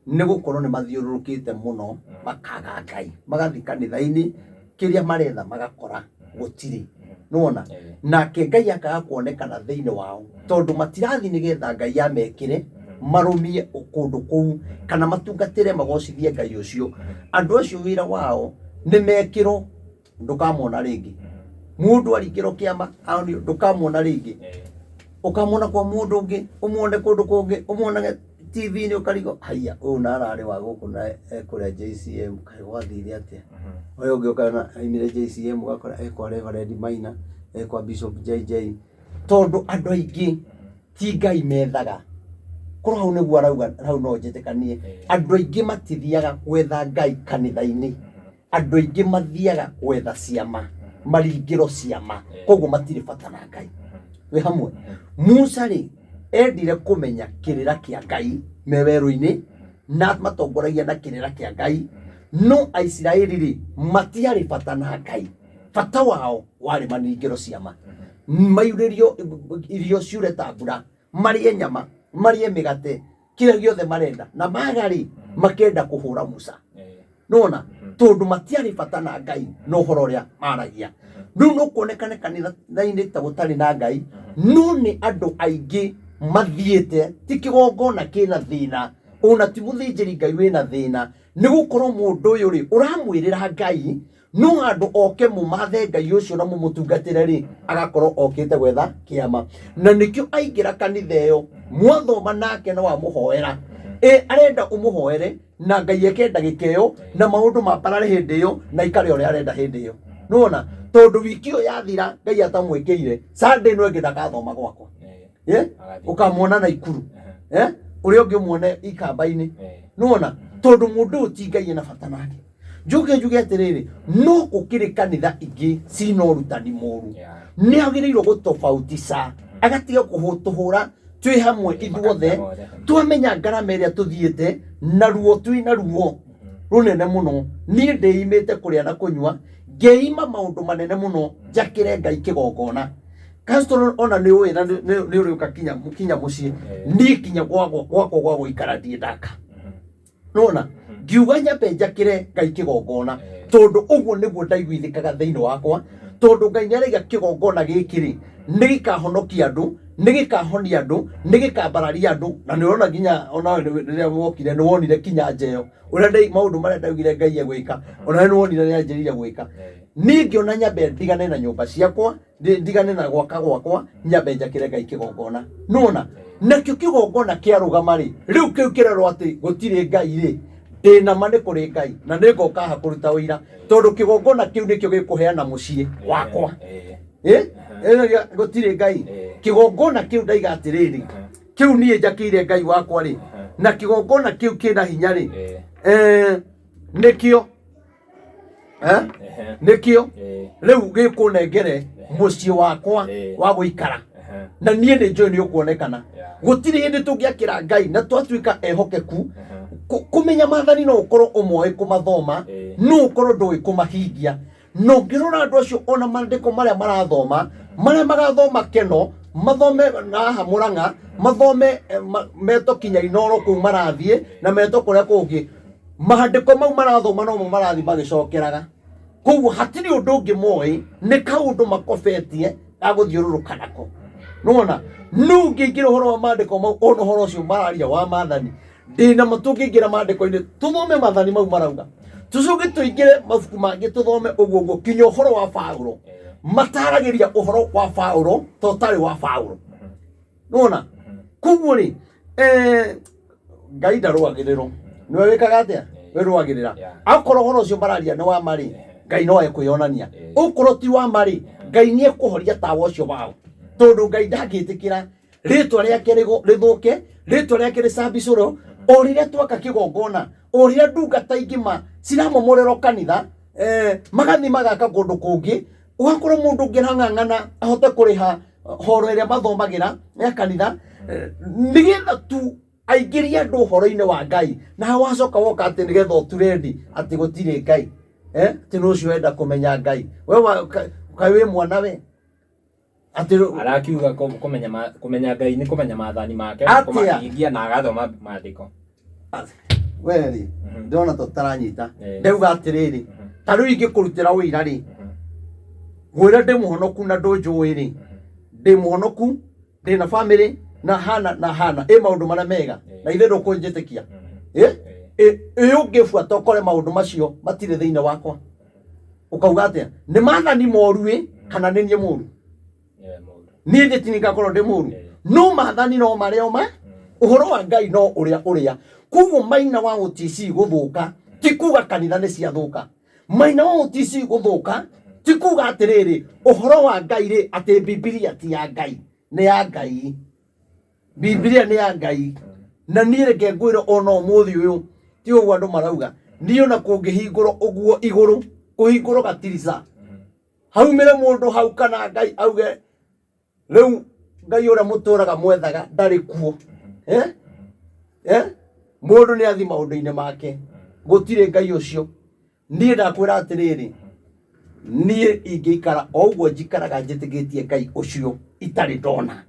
ni gukorwo ni mathiururukite muno makaga Ngai magathi kanitha-ini kiria maretha magakora gutiri nuona nake Ngai akaga kuonekana thiini wao tondu matirathi nigetha Ngai amekire marumie ukundu kuu kana matungatire magocithie Ngai ucio andu acio wira wao ni mekiro ndukamona ringi mundu arikiro kiama ani ndukamona ringi ukamona kwa mundu ungi umuone kundu kungi umuona TV ni ukarigo haya una arari wa guku na kuria JCM kai wathire atia oyo ungi ukana imire JCM ugakora kwa Reverend Maina kwa Bishop JJ tondu andu aingi ti Ngai methaga koro hau niguo arauga hau no njetekanie andu aingi matithiaga gwetha Ngai kanitha-ini andu aingi mathiaga gwetha ciama maringiro ciama koguo matire bata na Ngai we hamwe Musa ri endire kumenya kirira kia Ngai meweru-ini na matongoragia na kirira kia Ngai no Aisiraeli ri matiari bata na Ngai bata wao wari maringiro ciama mayuririo irio ciure tambura marie nyama marie migate kira giothe marenda na magari makenda kuhura Musa nona tondu matiari bata na Ngai no horo ria maragia no kuonekane kanitha-ini ta gutari na Ngai no ni andu aingi mathiete ti kigongona kina thina ona ti muthinjiri Ngai wina thina ni gukorwo mundu uyu ri uramwirira Ngai no andu oke mumathe Ngai ucio na mumutungatire ri agakorwo okite gwetha kiama na nikio aingira kanitha iyo mwathoma nake no amuhoera arenda umuhoere na Ngai ekenda gikeo na maundu maparare hindi iyo na ikare ore arenda hindi iyo nona tondu wiki iyo yathira Ngai atamwikire Sunday no ngida kathoma gwakwa ukamwona na ikuru uri ungi muone ikamba-ini nona tondu mundu ti Ngai na bata nake njuge atiriri no gukiri kanitha ingi cina urutani muru ni agirirwo gutofautica agatiga kuhutuhura twi hamwe ithuothe twamenya ngarama iria tuthiete na ruo twina ruo runene muno ni ndeimite kuria na kunywa ngeima maundu manene muno njakire Ngai kigongona Pastor ona ni uwe na ni uri ukakinya mucie ni kinya gwa guikara ndie ndaka nona ngiuga nyambe njakire Ngai kigongona tondu uguo niguo ndaiguithikaga thiini wakwa tondu Ngai niaraiga kigongona gikiri nigikahonokia andu nigikahonia andu nigikambararia andu na niona nginya ona riria wokire ni wonire kinya njeo uria ndai maundu maria ndaugire Ngai egwika ona ni wonire ria njirire gwika ni ngiona nyambe ndigane na nyumba ciakwa ndigane na gwakwa nyambe njakire Ngai kigongona nona nakio kigongona kiarugama ri riu kiu kirerwo ati gutire Ngai ri ndina mane kuri Ngai na ningoka hakuruta wira tondu kigongona kiu nikio gikuheana mucie wakwa gutire Ngai kigongona kiu ndaiga atiriri kiu nie njakire Ngai wakwa ri na kigongona kiu kina hinya ri nikio nikio riu gikunengere mucii wakwa wa guikara na nie ni njui ni ukuonekana gutiri hindi tungiakira Ngai na twatuika ehokeku kumenya mathani no ukorwo umwe kumathoma no ukorwo ndui kumahingia no ngirora andu acio ona mandiko maria marathoma maria magathoma keno mathome na Murang'a mathome meto kinya inoro ku marathie na meto kuria kungi mahandiko mau marathoma no marathi magicokeraga koguo hatiri undu ungi moi ni kaundu makofetie aguthiururuka nako nona nungi ngira horo wa mandiko mau ono horo cio mararia wa mathani ndina matungingira mandiko-ini tuthome mathani mau marauga tucoke tuingire mabuku mangi tuthome uguo kinyo horo wa Paulo mataragiria uhoro wa Paulo to tari wa Paulo nona koguo ri Ngai ndaruagiriro niwe wikaga atia we ruagirira akorwo horo cio mararia ni wa mari Ngai no ekwionania ukorwo ti wa mari Ngai ni ekuhoria tawa ucio wao tondu Ngai ndagitikira ritwa riake rithuke ritwa riake ricambicurwo o riria twaka kigongona o riria ndungata ingima ciramomorerwo kanitha magathi magaka kundu kungi ugakorwo mundu ngirang'ang'ana ahote kuriha horo iria mathomagira ya kanitha nigetha tu aingirie andu horo-ini wa Ngai na wacoka woka ati nigetha uturendi ati gutire Ngai ati rucio wenda kumenya Ngai we kai we mwana we ati arakiuga kumenya Ngai ni kumenya mathani make kumahingia na agathoma maandiko weri ndona tutaranyita ndauga atiriri taru ingikurutira wira ri gwira ndi muhonoku na ndunjui ri ndi muhonoku ndi na family na hana maundu maria mega na ithe ndukunjitikia ungibuata ukore maundu macio matire thiini wakwa ukauga atia ni mathani moru kana ni nie muru nie nditini ngakorwo ndi muru no mathani no maria ma uhoro wa Ngai no uria kuguo Maina wa UTC guthuka ti kuga kanitha ni cia thuka Maina wa UTC guthuka ti kuga atiriri uhoro wa Ngai ri ati Biblia ti ya Ngai ni ya Ngai Biblia ni ya Ngai na nie reke ngwire ona umuthi uyu ti uguo andu marauga ni ona kungihingurwo uguo iguru kuhingurwo gatirica haumire mundu hau kana Ngai auge riu Ngai ura muturaga mwethaga ndari kuo mundu ni athi maundu-ini make gutire Ngai ucio nie ndakwira atiriri nie ingiikara o uguo njikaraga njitigitie Ngai ucio itari ndona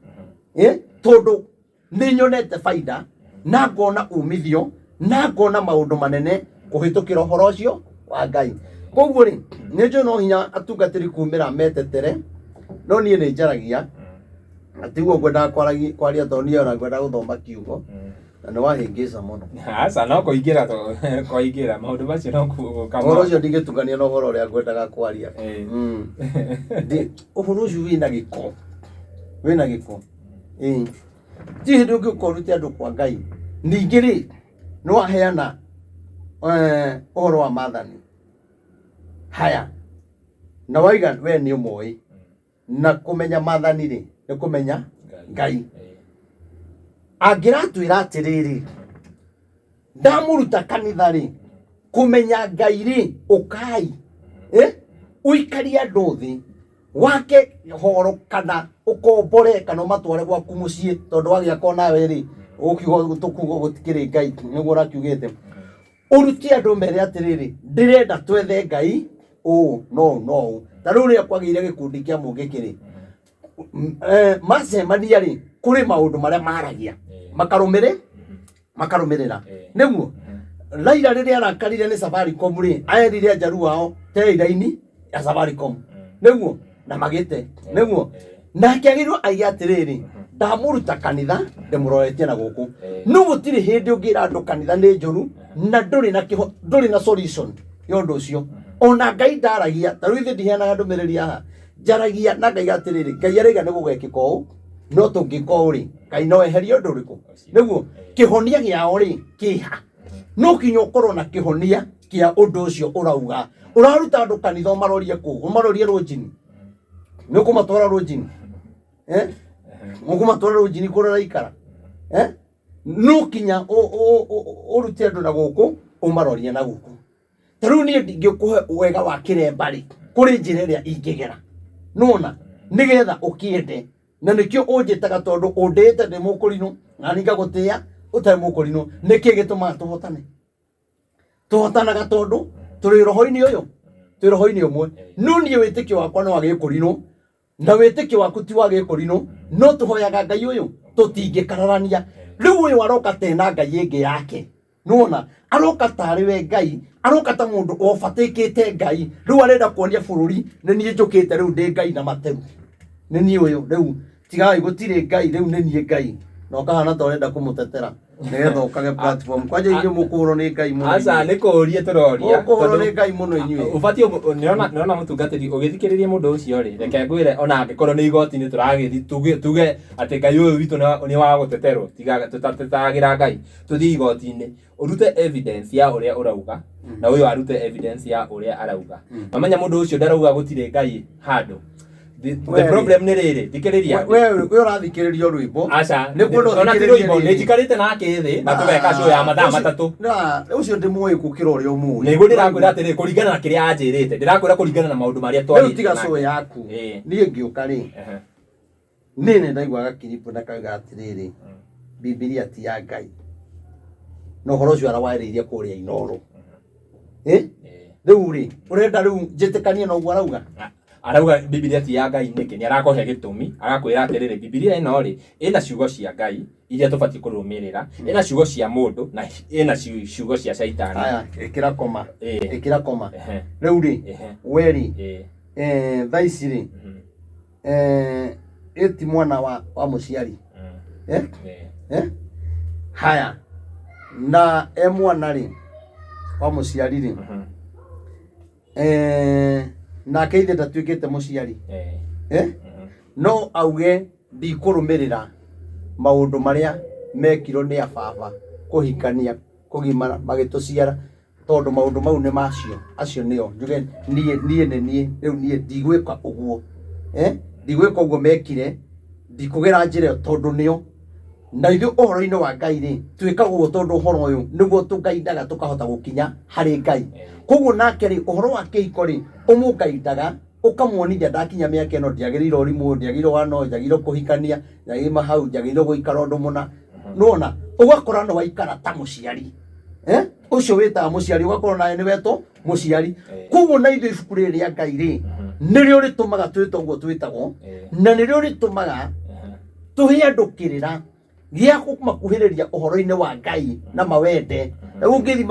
tondu ni nyonete faida na ngona umithio na ngona maundu manene kuhitukira horo ucio wa Ngai koguo ri ni njo no hinya atungatiri kumira metetere no nie ni njaragia atiguo ngwenda kwaria tondu ona ngwenda guthoma kiugo na ni wahingica muno aca no kuingira maundu macio no uhoro ucio ndigitungania na uhoro uria ngwendaga kwaria uhoro ucio wina giko ti hindi ungiukorutia andu kwa Ngai ningi ri ni waheana uhoro wa mathani haya na waiga we ni umoi na kumenya mathani ri ni kumenya Ngai angiratwira atiriri ndamuruta kanitha ri kumenya Ngai ri ukai uikari andu thi wake horo kana ukombore kana matware gwaku mucii tondu wagiaka nawe ri ukiuga tukuga gutikiri Ngai niguo rakiugite uruti andu mere atiriri ndirenda twethe Ngai no taru ria kwagire gikundi kia mungikiri macemania ri kuri maundu maria maragia makarumirira niguo Raila riria arakarire ni Safaricom ri aerire njaru wao teiraini ya Safaricom niguo na magite niguo nake agirwo aiga atiriri ndamuruta kanitha ndimuroretie na guku no gutiri hindi ungira andu kanitha ni njuru na nduri na solution yondu ucio ona Ngai ndaragia taru ithi ndiheanaga ndumiriri haha njaragia na Ngai atiriri Ngai ariga ni gugekika uu no tungika uu ri Ngai no eherie undu uriku niguo kihonia giao ri kiha no kinyo ukorwo na kihonia kia undu ucio urauga uraruta andu kanitha marorie ku marorie rujini nukumatwara rujini mukumatwara rujini kurara ikara no kinya urutie andu na guku umarorie na guku taru ni ndingikuhe wega wa kiremba ri kuri njira ria ingigera nona nigetha ukiende na nikio unjitaga tondu undite ndi mukurino na ninga gutia utari mukurino niki gituma tuhotanaga tondu turi roho-ini uyu turi roho-ini umwe no nie witikio wakwa no agikurino na witikio waku ti wagikurino no tuhoyaga Ngai uyu tutingikararania riu uyu aroka tena Ngai ingi yake nona aroka tari we Ngai aroka ta mundu ofatikite Ngai riu arenda kuonia bururi ni nie njukite riu ndi Ngai na materu ni nie uyu riu tigai gutire Ngai riu ni nie Ngai no kahana ta urenda kumutetera nigetha ukage platform kwaje inyo mukuro ni Ngai muno aca ni kuria turoria mukuro ni Ngai muno inyui ubati niona mutungatiri ugithikiririe mundu ucio ri reke ngwire ona angikorwo ni igoti-ini turagithi tuge ati Ngai uyu witu ni wa guteterwo tiga tutatagira Ngai tuthi igoti-ini urute evidence ya uria urauga na uyu arute evidence ya uria arauga mamenya mundu ucio ndarauga gutire Ngai handu. The problem ni riri thikiriria we urathikiriria Ruimbo aca ni kundu ona ti Ruimbo ni jikarite nake thi na tugeka show ya mathaa matatu na ucio ndimwe gukira uria umuyi niguo ndirakwira atiri kuringana na kiria anjirite ndirakwira kuringana na maundu maria twari riu tiga show yaku nie ngiuka ri nene ndaigua gakiripo ndakauga atiriri Biblia ti ya Ngai no horo cio arawaririe kuria inoro riu ri urenda riu njitikanie no uguo arauga arauga Biblia ti ya Ngai niki ni arakohe gitumi agakwira atiriri Biblia ino ri ina ciugo cia Ngai iria tubati kurumirira ina ciugo cia mundu na ina ciugo cia shaitani aya ikira koma riu ri weri thaici ri eti mwana wa muciari haya na mwana ri wa muciari ri na keithe ndatuikite muciari no auge ndikurumirira maundu maria mekiro ni ababa kuhikania kugimara magituciara tondu maundu mau ni macio acio nio njuge nie riu nie ndigwika uguo ndigwika uguo mekire ndikugera njira tondu nio na ithu uhoro-ini wa Ngai ri twika uguo tondu uhoro uyu niguo tungaidaga tukahota gukinya hari Ngai koguo nake ri uhoro wa kihiko ri umungaidaga ukamuonithia ndakinya miaka ino ndiagirire urimu ndiagirire wano ndiagirire kuhikania ndiagirire hau ndiagirire guikara undu muna nona ugakora no waikara ta muciari ucio wita muciari ugakora naye ni weto muciari koguo na ithu ibuku riri ria Ngai ri nirio ritumaga twita uguo twitagwo na nirio ritumaga tuhiandukirira gia kumakuhiriria uhoro-ini wa Ngai na mawende ungithi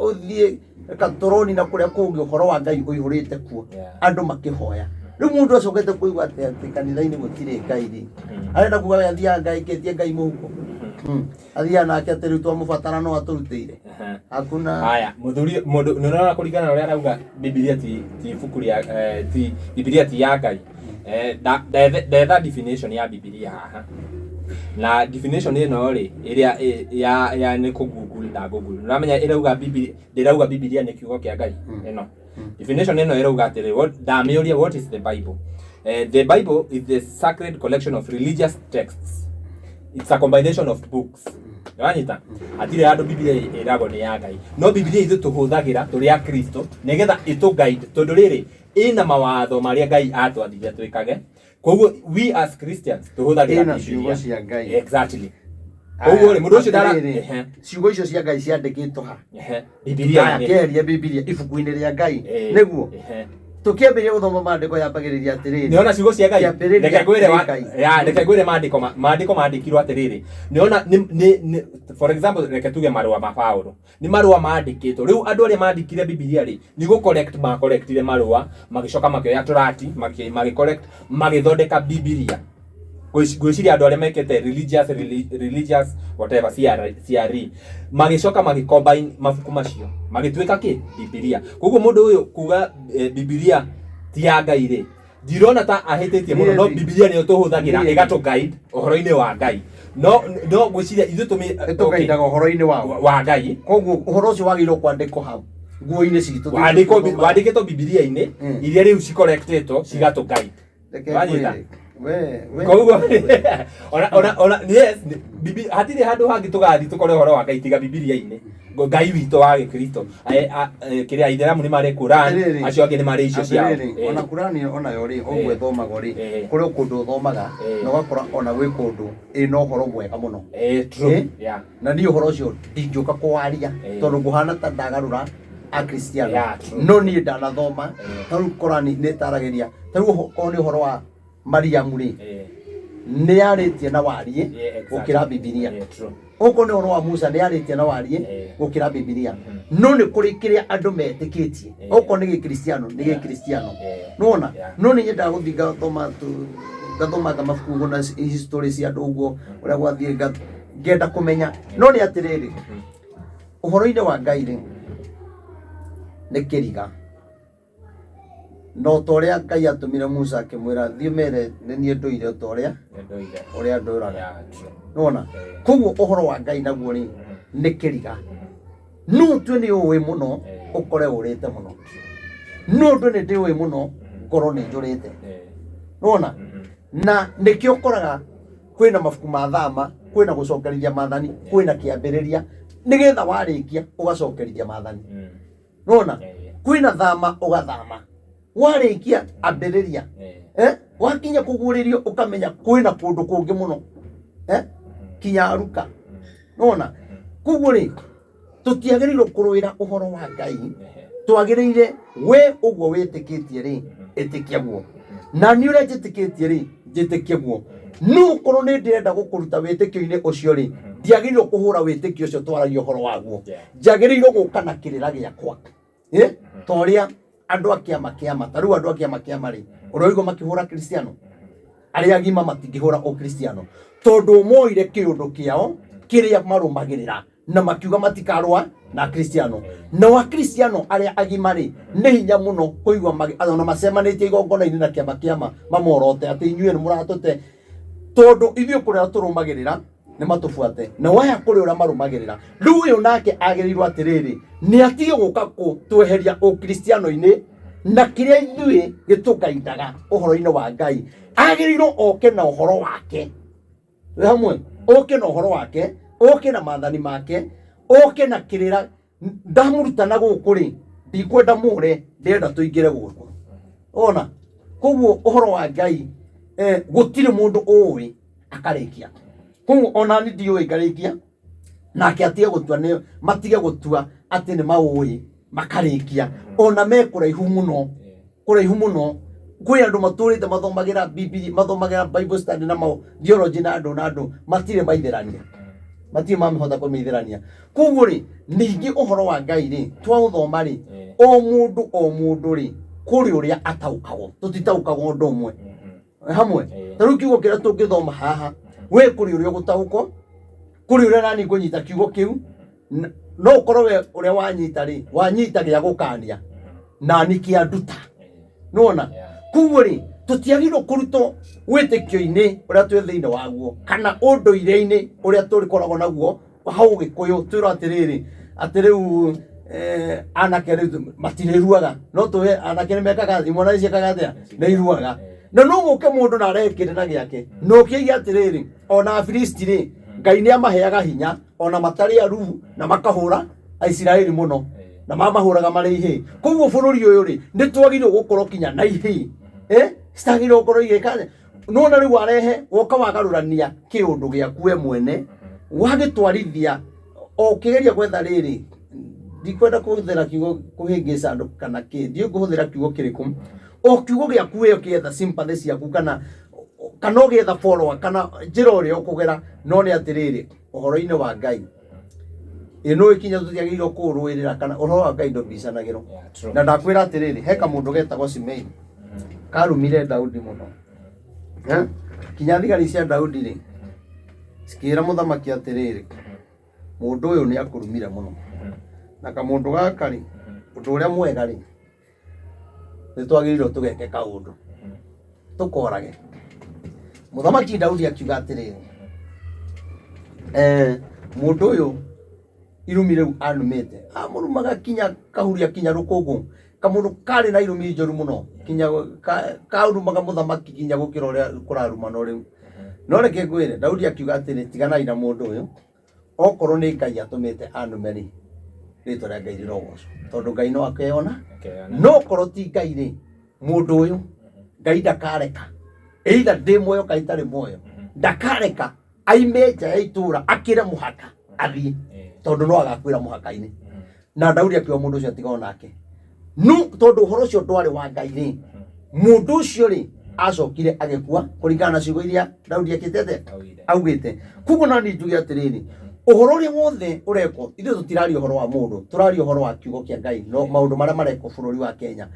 uthie katoroni na kuria kungi uhoro wa Ngai uihurite kuo andu makihoya riu mundu acokete kuigua ati kanitha-ini gutire Ngai ri arenda kuga athia Ngai ketie Ngai muhuko athia nake ati riu twamubatara no aturutire hakuna haya muthuri mundu nirona kuringana na uria arauga Biblia ti ibuku ria ti Biblia ti ya Ngai the definition ya Biblia haha na definition ino ri iria ya ni ku Google uramenya irauga Biblia ndirauga Biblia ni kiugo kia Ngai ino definition ino irauga atiri what is the Bible? The Bible is the sacred collection of religious texts. It's a combination of books. Uranyita atire andu Biblia irago ni ya Ngai no Biblia ithu tuhuthagira turi a Kristo nigetha itu guide tondu riri ina mawatho maria Ngai atwathithia twikage koguo we as Christians tuhuthagira ciugo cia Ngai exactly koguo ri mundu ucio dara ciugo icio cia Ngai ciandikitwo ha Biblia keria Biblia ibuku-ini ria Ngai niguo tukiambiria guthoma maandiko yambagiriria atiriri niona ciugo cia Ngai reke ngwire maandiko maandikirwo atiriri niona ni for example reke tuge marua ma Paulo ni marua maandikitwo riu andu aria maandikire Biblia ri ni go correctire marua magicoka makioya torati magi correct magithondeka Biblia gwiciria andu aria mekete religious whatever CRE magicoka magicombine mabuku macio magituika ki Biblia koguo mundu uyu kuga Biblia ti ya Ngai ri ndirona ta ahititie muno no Biblia ni tuhuthagira igatu guide uhoro-ini wa Ngai no gwiciria ithu tugaitaga uhoro-ini wa Ngai koguo uhoro ucio wagirwo kwandikwo hau nguo-ini citu wandikitwo Biblia-ini iria riu cicorrectitwo cigatu guide koguo ona yes hatire handu hangi tugathi tukore uhoro wa Ngai tiga Biblia-ini Ngai witũ wa Gĩkristo kĩrĩa Aithĩramu nĩ marĩ Kurani acio angĩ nĩ marĩ icio ciao ona Kurani ona yo rĩ ũguo ĩthomagwo rĩ kũrĩ kũndũ ũthomaga na ũgakora ona gwĩ kũndũ ĩna ũhoro mwega mũno true na niĩ ũhoro ũcio ndingĩũka kũwaria tondũ ngũhana ta ndagarũra akristiano no niĩ ndanathoma tarĩu Kurani nĩ ĩtaragĩria tarĩu okorwo nĩ ũhoro wa Mariamu rĩ nĩ yarĩtie na warie gũkĩra Bibilia okorwo nĩ ũhoro wa Musa nĩ yarĩtie na warie gũkĩra Bibilia no nĩ kũrĩ kĩrĩa andũ metĩkĩtie okorwo nĩ gĩkristiano nĩ gĩkristiano nona no nĩ nyendaga gũthiĩ ngathomaga mabuku na history cia andũ ũguo ũrĩa gwathiĩ ngenda kũmenya no nĩ atĩrĩrĩ ũhoro-inĩ wa Ngai rĩ nĩ kĩriga no ta ũrĩa Ngai atũmire Musa akĩmwĩra thiĩ mere nĩ niĩ ndũire ta ũrĩa ndũraga nona koguo ũhoro wa Ngai naguo rĩ nĩ kĩriga no twĩ nĩ ũĩ mũno ũkore ũrĩte mũno no ndũ nĩ ndĩũĩ mũno ngoro nĩ njũrĩte nona na nĩkĩo ũkoraga kwĩna mabuku ma thama kwĩna gũcokerithia maathani kwĩna kĩambĩrĩria nĩgetha warĩkia ũgacokerithia maathani nona kwĩna thama ũgathama warĩkia ambĩrĩria wakinya kũguũrĩrio ũkamenya kwĩna kũndũ kũngĩ mũno kinya aruka nona koguo rĩ tũtiagĩrĩirwo kũrũĩra ũhoro wa Ngai twagĩrĩire we ũguo wĩtĩkĩtie rĩ ĩtĩkia guo na niĩ ũrĩa njĩtĩkĩtie rĩ njĩtĩkie guo no korwo nĩ ndĩrenda gũkũruta wĩtĩkio-inĩ ũcio rĩ ndiagĩrĩirwo kũhũra wĩtĩkio ũcio twaragia ũhoro waguo njagĩrĩirwo gũka na kĩrĩra gĩakwa ta ũrĩa andũ a kĩama tarĩu andũ a kĩama rĩ ũroigwo makĩhũra kristiano arĩa agima matingĩhũra ũkristiano tondũ moire kĩũndũ kĩao kĩrĩa marũmagĩrĩra na makiuga matikarũa na kristiano no akristiano arĩa agima rĩ nĩ hinya mũno kũigua ona macemanĩtie igongona-inĩ na kĩama mamorote atĩ inyuĩ nĩ mũratũte tondũ ithuĩ kũrĩa tũrũmagĩrĩra nĩ matũbuate na waya kũrĩ ũrĩa marũmagĩrĩra rĩu ũyũ nake agĩrĩirwo atĩrĩrĩ nĩ atige gũka tweheria ũkristiano-inĩ na kĩrĩa ithuĩ gĩtũgaindaga ũhoro-inĩ wa Ngai agĩrĩirwo oke na ũhoro wake hamwe oke na ũhoro wake oke na maathani make oke na kĩrĩra ndamũruta na gũkũ rĩ ndikwenda mũre ndĩrenda tũingĩre gũkũ ona koguo ũhoro wa Ngai gũtirĩ mũndũ ũĩ akarĩkia koguo ona niĩ ndiũĩ ngarĩkia nake atige gũtua matige gũtua atĩ nĩ maũĩ makarĩkia ona me kũraihu mũno kwĩ andũ matũrĩte mathomagĩra Bibilia mathomagĩra Bible study na theology na andũ matirĩ maithĩrania matirĩ mamĩhota kũmĩithĩrania koguo rĩ ningĩ ũhoro wa Ngai rĩ twaũthoma rĩ o mũndũ rĩ kũrĩ ũrĩa ataũkagwo tũtitaũkagwo ũndũ ũmwe hamwe tarĩu kiugo kĩrĩa tũngĩthoma haha we kũrĩ ũrĩa ũgũtaũkwo kũrĩ ũrĩa nani kũnyita kiugo kĩu no ũkorwo we ũrĩa wanyita gĩa gũkania nani kĩanduta nona koguo rĩ tũtiagĩrĩirwo kũrutwo wĩtĩkio-inĩ ũrĩa twĩ thĩinĩ waguo kana ũndũire-inĩ ũrĩa tũrĩkoragwo naguo hau Gĩkũyũ twĩrwo atĩrĩrĩ atĩ rĩu anake rĩu matirĩruaga no tũwe anake nĩ mekaga imwana ciĩkaga atĩa nĩ iruaga na no gũke mũndũ na arehe kĩrĩra gĩake no kĩigia atĩrĩrĩ ona Afilisti rĩ Ngai nĩ amaheaga hinya ona matarĩ aruhu na makahũra Aisiraeli mũno na mamahũraga marĩ ihĩ koguo bũrũri ũyũ rĩ nĩ twagĩrĩirwo gũkorwo kinya na ihĩ citagĩrĩirwo gũkorwo igĩka nona rĩu arehe woka wagarũrania kĩũndũ gĩaku we mwene wagĩtwarithia o kĩgeria gwetha rĩrĩ ndikwenda kũhũthĩra kiugo kũhĩngĩca andũ kana ndiĩ kũhũthĩra kiugo kĩrĩkũ o kiugo gĩaku we ũkĩetha sympathy ciaku kana ũgĩetha follower kana njĩra ũrĩa ũkũgera no nĩ atĩrĩrĩ ũhoro-inĩ wa Ngai ĩno ikinya tũtiagĩrĩirwo kũrũĩrĩra kana ũhoro wa Ngai ndũbicanagĩrwo na ndakwĩra atĩrĩrĩ he kamũndũ getagwo Simei karumire Daudi mũno kinya thigari cia Daudi rĩ cikĩra mũthamaki atĩrĩrĩ mũndũ ũyũ nĩ akũrumire mũno na kamũndũ gaka rĩ ũndũ ũrĩa mwega rĩ nĩ twagĩrĩirwo tũgeke kaũndũ tũkorage mũthamaki Daudi akiuga atĩrĩrĩ mũndũ ũyũ irumi rĩu anumĩte amũrumaga kinya kahuria kinya rũkũngũ kamũndũ karĩ na irumi njoru mũno kinya karumaga mũthamaki kinya gũkĩra ũrĩa kũraruma no rĩu no reke ngwĩre Daudi akiuga atĩrĩ tiganai na mũndũ ũyũ okorwo nĩ Ngai atũmĩte anume rĩ rĩtwa rĩa Ngai rĩrogocwo tondũ Ngai no akeyona no korwo ti Ngai rĩ mũndũ ũyũ Ngai ndakareka either ndĩ muoyo kana itarĩ muoyo ndakareka aime nja ya itũra akĩre mũhaka athiĩ tondũ no agakwĩra mũhaka-inĩ na Daudi akĩoya mũndũ ũcio atigana nake no tondũ ũhoro ũcio ndwarĩ wa Ngai rĩ mũndũ ũcio rĩ acokire agĩkua kũringana na ciugo iria Daudi akĩtete augĩte kuguo na niĩ njuge atĩrĩrĩ ũhoro ũrĩa wothe ũrekwo ithuĩ tũtiraria ũhoro wa mũndũ tũraria ũhoro wa kiugo kĩa Ngai no maũndũ marĩa marekwo bũrũri wa Kenya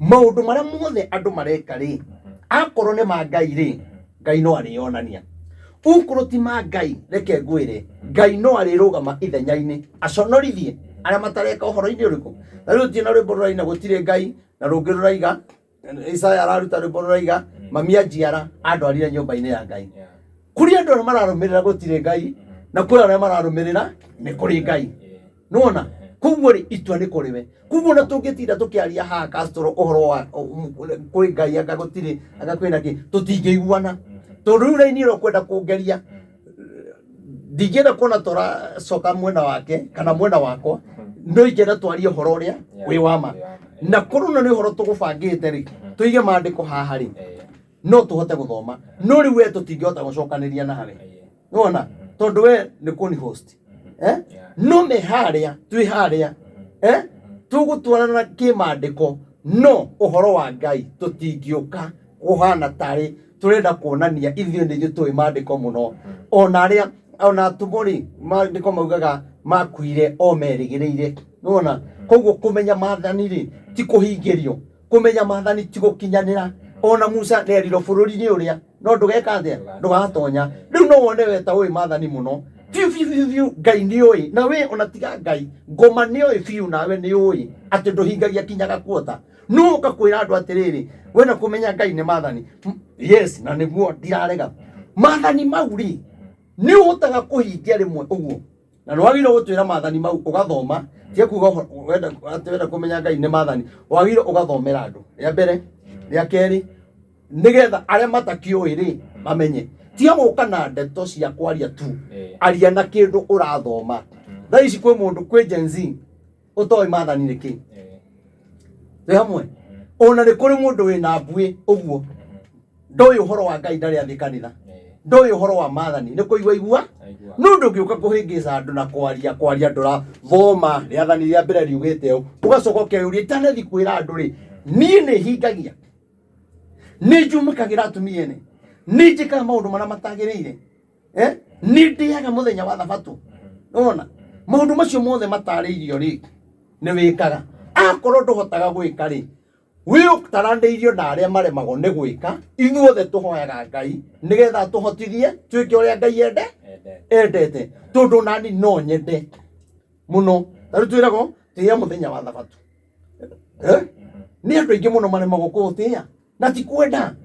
maũndũ marĩa mothe andũ mareka rĩ akorwo nĩ ma Ngai rĩ Ngai no arĩonania ũkorwo ti ma Ngai reke ngwĩre Ngai no arĩrũgama ithenya-inĩ aconorithie arĩa matareka ũhoro-inĩ ũrĩkũ na rĩu tiena rwĩmbo rũraina gũtirĩ Ngai na rũngĩ rũraiga Isaya araruta rwĩmbo rũraiga mami anjiara andwarire nyũmba-inĩ ya Ngai kũrĩ andũ arĩa mararũmĩrĩra gũtirĩ Ngai na kũrĩ arĩa mararũmĩrĩra nĩ kũrĩ Ngai nona kuguo rĩ itua nĩ kũrĩ we kuguo na tũngĩtinda tũkĩaria haha Castro ũhoro wa kũrĩ Ngai anga gũtirĩ anga kwĩna kĩ tũtingĩiguana tondũ rĩu raini ũkwenda kũngeria ndingĩenda kuona tũracoka mwena wake kana mwena wakwa no ingĩenda twarie ũhoro ũrĩa wĩ wama na korwo na nĩ ũhoro tũgũbangĩte rĩ tũige maandĩko haha rĩ no tũhote gũthoma no rĩu we tũtingĩhota gũcokanĩria nawe nona tondũ we nĩ kũni host no me harĩa twĩ harĩa tũgũtwarana kĩmaandĩko no ũhoro wa Ngai tũtingĩũka kũhana tarĩ turenda kuonania ithuĩ nĩ ithuĩ tũĩ maandĩko mũno ona arĩa ona tumori maandĩko maugaga makuire o merĩgĩrĩire nona koguo kũmenya maathani rĩ ti kũhingĩrio kũmenya maathani ti gũkinyanĩra ona Musa nerirwo bũrũri-inĩ ũrĩa no ndũgeka atĩa ndũgatonya rĩu no wone we ta ũĩ maathani mũno biu Ngai nĩ ũĩ na we ona tiga Ngai ngoma nĩ ũĩ biu nawe nĩ ũĩ atĩ ndũhingagia kinyaga kuota no ũkakwĩra andũ atĩrĩrĩ we na kũmenya Ngai nĩ maathani yes na nĩguo ndirarega maathani mau rĩ nĩ ũhotaga kũhingia rĩmwe ũguo na nĩ wagĩrĩirwo gũtwĩra maathani mau ũgathoma tia kuga wenda kũmenya Ngai nĩ maathani wagĩrĩirwo ũgathomera andũ rĩa mbere rĩa kerĩ nĩgetha arĩa matakĩũĩ rĩ mamenye tia gũka na ndeto cia kwaria tu aria na kĩndũ ũrathoma thaa ici kwĩ mũndũ kwĩ Gen Z ũtoĩ maathani nĩ kĩ twĩ hamwe ona nĩ kũrĩ mũndũ wĩna mbuĩ ũguo ndoĩ ũhoro wa Ngai ndarĩ athĩ kanitha ndoĩ ũhoro wa maathani nĩ kũigua igua no ndũngĩũka kũhĩngĩca andũ na kwaria ndũrathoma rĩathani rĩa mbere riugĩte ũũ ũgacoka ũkeyũria itanethi kwĩra andũ rĩ niĩ nĩ hingagia nĩ njumĩkagĩra atumia ene nĩ njĩkaga maũndũ marĩa matagĩrĩire nĩ ndĩaga mũthenya wa thabatũ nona maũndũ macio mothe matarĩirio rĩ nĩ wĩkaga akorwo ndũhotaga gwĩka rĩ wĩ ũtaranĩirio na arĩa maremagwo nĩ gwĩka ithuothe tũhoyaga Ngai nĩgetha tũhotithie twĩke ũrĩa Ngai endete tondũ nani no nyende mũno tarĩ twĩragwo tĩa mũthenya wa thabatũ nĩ andũ aingĩ mũno maremagwo kũũtĩa na ti kwenda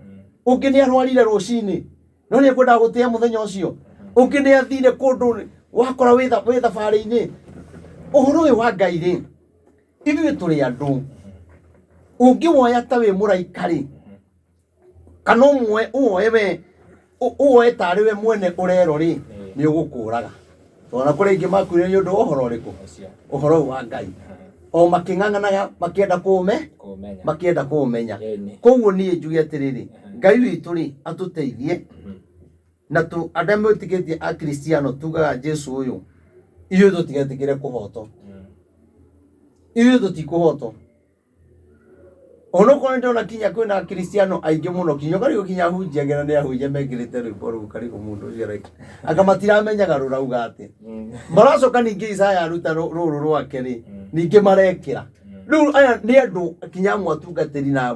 ũngĩ nĩ arwarire rũcinĩ no nĩ ekwendaga gũtĩa mũthenya ũcio ũngĩ nĩ athire kũndũ wakora wĩ thabarĩ-inĩ ũhoro ũyũ wa Ngai rĩ ithuĩ tũrĩ andũ ũngĩwoya ta wĩ mũraika rĩ kana ũwoe we ũwoe tarĩ we mwene ũrero rĩ nĩ ũgũkũraga tondũ na kũrĩ aingĩ makuire nĩ ũndũ wa ũhoro ũrĩkũ ũhoro ũyũ wa Ngai o makĩng'ang'anaga makĩenda kũũmenya koguo niĩ njuge atĩrĩrĩ Ngai witũ rĩ atũteithie na arĩa mwĩtĩkĩtie akristiano tugaga Jesu ũyũ ithuĩ tũtigetĩkĩre kũhotwo ithuĩ tũtikũhotwo onokorwo ndona kinya kwĩna akristiano aingĩ mũno kinya karigo kinya hunjia ngena nĩ ahunjia mekĩrĩte rwĩmbo rũu karigo mũndũ ũcio araika anga matiramenyaga rũrauga atĩ maracoka ningĩ Isaya aruta rũrũ rwake rĩ ningĩ marekĩra rĩu aya nĩ andũ kinya amwe atungatĩri na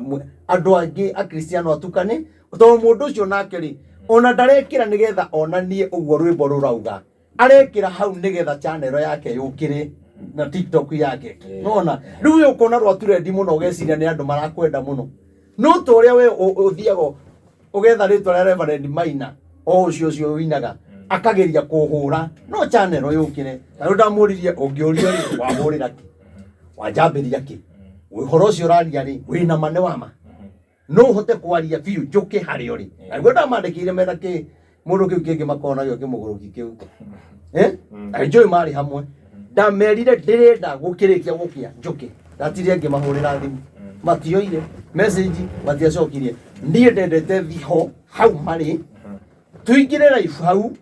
andũ angĩ akristiano atukane tondũ mũndũ ũcio nake rĩ ona ndarekĩra nĩgetha onanie ũguo rwĩmbo rũrauga arekĩra hau nĩgetha channel yake yũkĩre na TikTok yake nona rĩu ũkona rwa turendi mũno ũgeciria nĩ andũ marakwenda mũno no ta ũrĩa we ũthiaga ũgetha rĩtwa rĩa Reverend Maina o ũcio winaga akageria kũhũra no channel yũkĩre na rĩu ndamũririe ũngĩũria rĩ wahũrĩra kĩ wanjambĩria kĩ ũhoro ũcio ũraria rĩ wĩna mane wama no ũhote kwaria biũ njũke harĩa ũrĩ naguo ndamandĩkĩire mena kĩ mũndũ kĩu kĩngĩ makonagio kĩmũgũrũki kĩu na njũĩ marĩ hamwe ndamerire ndirenda gukirikia gukia njuki ndatire ngimahurira thimu matioire message matiacokirie ndie ndendete thiho hau mari tuingire life hau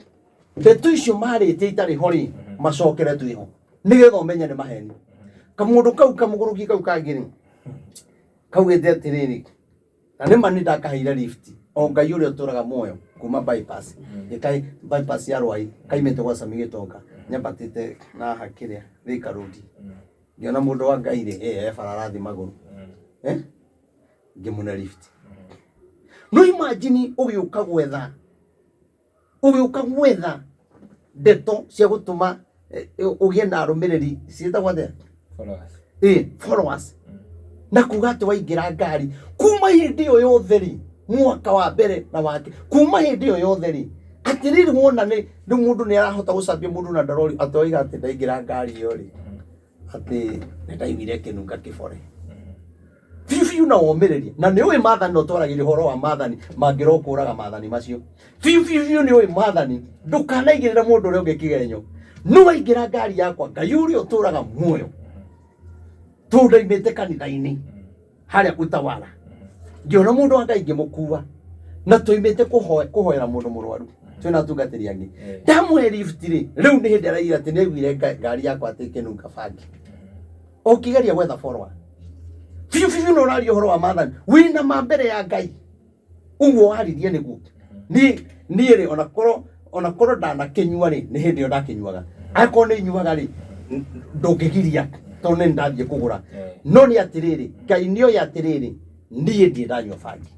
ndeto icio marite itari hori macokere twiho nigetha umenye ni maheni kamundu kau kamuguruki kau kangiri kaugite atiriri na nĩ mani ndakaheire lift o Ngai ũrĩa ũtũraga muoyo kuma bypass ikai bypass ya Rwai kaimete gwa Sami Gitonga nyambatite na hakiria Thika Road ngiona mundu wa Ngai ri bararathi maguru ngimuna lift no imagine ugiuka gwetha ndeto cia gutuma ugie na arumiriri cietagwo the followers na kuga ati waingira ngari kuma hindi iyo yothe ri mwaka wa mbere na wake kuma hindi iyo yothe ri atiriri wona ni mundu ni arahota gucambia mundu na ndarori atoiga ati ndaingira ngari iyo ri ati ndaimire kinunga kibore fiu na womereria na ni uwe mathani no twaragire horo wa mathani mangiro kuraga mathani macio fiu ni uwe mathani ndukanaigirira mundu uri ungi kigenyo no waingira ngari yakwa Ngai uria uturaga muoyo tundaimite kanitha-ini haria utawala ngiona mundu wa Ngai ngimukua na tuimite kuhoera mundu murwaru twina tungatiri angi ndamwe lift ri riu ni hindi araira ati niguire ngari yakwa ati kinunga bangi okigeria gwetha follower fiu no rario horo wa mathani wina mambere ya Ngai uguo waririe niguo ni ri ona koro ndana kinyua ri ni hindi yo ndakinyuaga ako ni nyuaga ri ndungigiria to ne ndathie kugura no ni atiriri Ngai ni oya atiriri ndie ndanywa bangi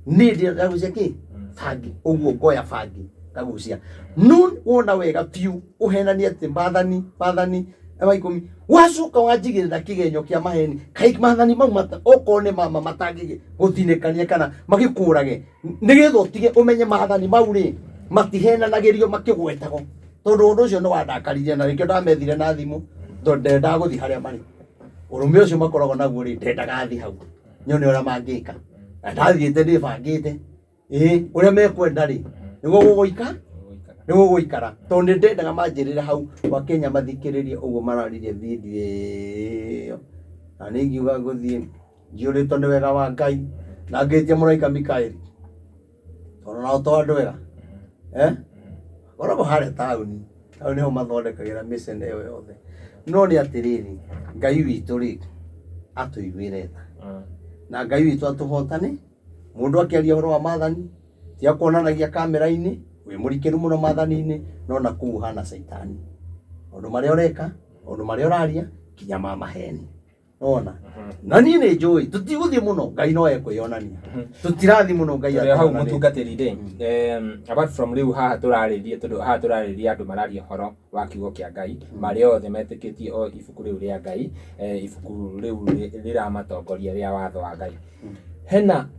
ndie ndagucia ki bangi uguo ngoya bangi ndagucia no wona wega fiu uhenani ati mathani abaikumi wacuka wanjigirira kigenyo kia maheni kai mathani mau mata okone mama matangige guthinekania kana magikurage nigetha utige umenye mathani mau ri matihenanagirio makigwetago tondu undu ucio no wandakaririe na rikio ndamethire na thimu ndenda guthi haria mari urume ucio makoragwo naguo ri ndendaga thi hau nyone uria mangika na ndathiite ndibangite uria mekwenda ri niguo guikara tondu ndendaga manjirire hau wa Kenya mathikiririe uguo mararirie video iyo na ningiuga guthie njiurito ni wega wa Ngai na ngitia muraika Mikaeli tondu nao to andu wega koragwo haria tauni ho mathondekagira micene iyo yothe no ni atiriri Ngai witu ri atuiguire tha na Ngai witu atuhotane mundu akiaria horo wa mathani tia kuonanagia kamera-ini wi murikiru muno mathani-ini no na kuu hana saitani undu maria ureka undu maria uraria kinya maheni ona na ni ni njui tutiguthie muno Ngai no ekwionania tutirathi muno Ngai hau mutungatiri ri apart from riu haha turaririe andu mararia horo wa kiugo kia Ngai maria othe metikitie o ibuku riu ria Ngai ibuku riu riramatongoria ria watho wa Ngai hena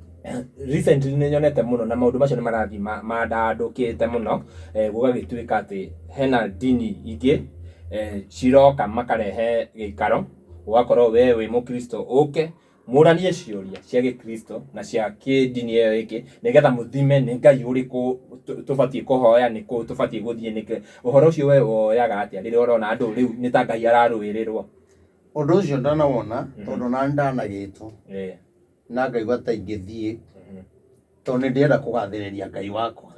recently ni nyonete muno na maundu macio ni marathi mandandukite muno gugagituika ati hena dini ingi ciroka makarehe gikaro ugakorwo we wi mukristo uke muranie ciuria cia gikristo na cia kidini iyo iki nigetha muthime ni Ngai uriku tubatie kuhoya ni ku tubatie guthie ni uhoro ucio we woyaga atia riria urona andu riu ni ta Ngai araruirirwo undu ucio ndanawona tondu na ndanagitwo na Ngai gwata ingithie tondu ndienda kugathiriria Ngai wakwa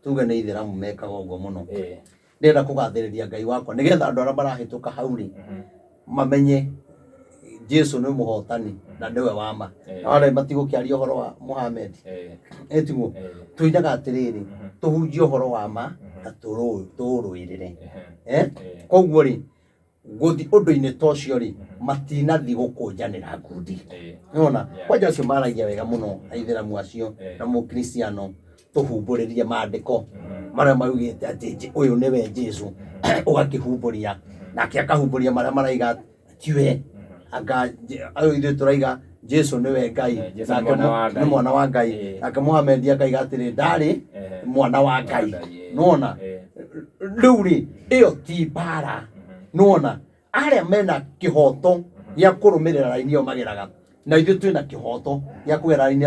tuge ni ithiramu mekaga uguo muno ndienda kugathiriria Ngai wakwa nigetha andu aria marahituka hau ri mamenye Jesu ni muhotani na ndiwe wama na wale matigukiaria uhoro wa Muhammad etiguo tuinaga atiriri tuhunjie uhoro wa ma na turuirire koguo ri guthi undu-ini tocio ri matinathi gukunjanira ngundi nona kwanja cio maragia wega muno aithiramu acio na mukristiano tuhumburirie maandiko maria maugite ati uyu niwe Jesu ugakihumburia nake akahumburia maria maraiga tiwe anga ayo ithu turaiga Jesu niwe Ngai ni mwana wa Ngai aka Muhammad akaiga atiri ndari mwana wa Ngai nona riu ri iyo ti bara nona aria mena kihoto ya kurumirira raini yo magiraga na ithu twina kihoto ya kwera raini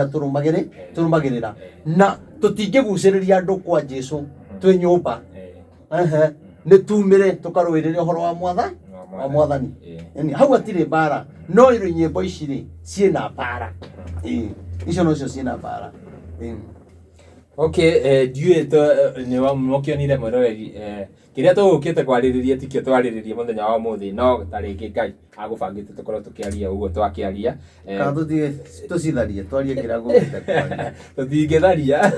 turumagirira na tutingiguciriria andu kwa Jesu twi nyumba nĩ tumĩre tũkarũĩrĩra ũhoro wa mwathani yani hau hatirĩ mbara no nyĩmbo ici rĩ ciĩna mbara icio nocio ciĩna mbara Okay, ndiũĩ nĩ mũkĩonire mwĩroreri kĩrĩa tũgũkĩte kwarĩrĩria tikio twarĩrĩria mũthenya wa ũmũthĩ no tarĩngĩ Ngai agũbangĩte tũkorwo tũkĩaria ũguo twakĩaria kana tũcitharie twarie kĩrĩa gũkĩte kwaria tũtingĩtharia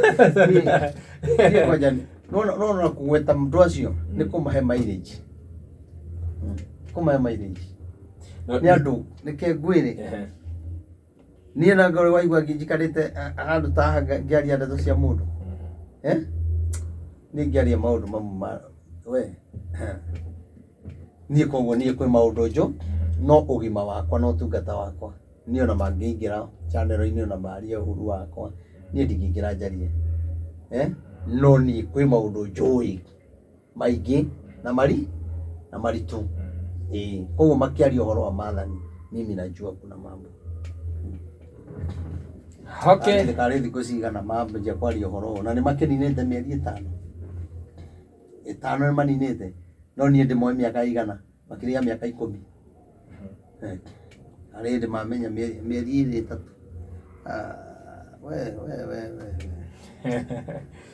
no kũgweta mũndũ acio nĩ kũmahe mileage nĩ andũ nĩke ngwĩre niĩ na ngoro waigua ngijikarĩte handũ ta haha ngĩaria ndeto cia mũndũ nĩ ngĩaria maũndũ mamwe niĩ koguo niĩ kwĩ maũndũ njũ no ũgima wakwa no ũtungata wakwa niĩ ona mangĩingĩra channel-inĩ ona maria ũhuru wakwa niĩ ndingĩingĩra njarie no niĩ kwĩ maũndũ njũĩ maingĩ na maritũ koguo makĩaria ũhoro wa maathani mimi najua kuna mambo okay karĩ thikũ cigana mambĩrĩria kwaria ũhoro na nĩ makĩninĩte mĩeri ĩtano nĩ maninĩte no niĩ ndĩmoe mĩaka igana makĩria ya mĩaka 10 arĩ ndĩ mamenya mĩeri 3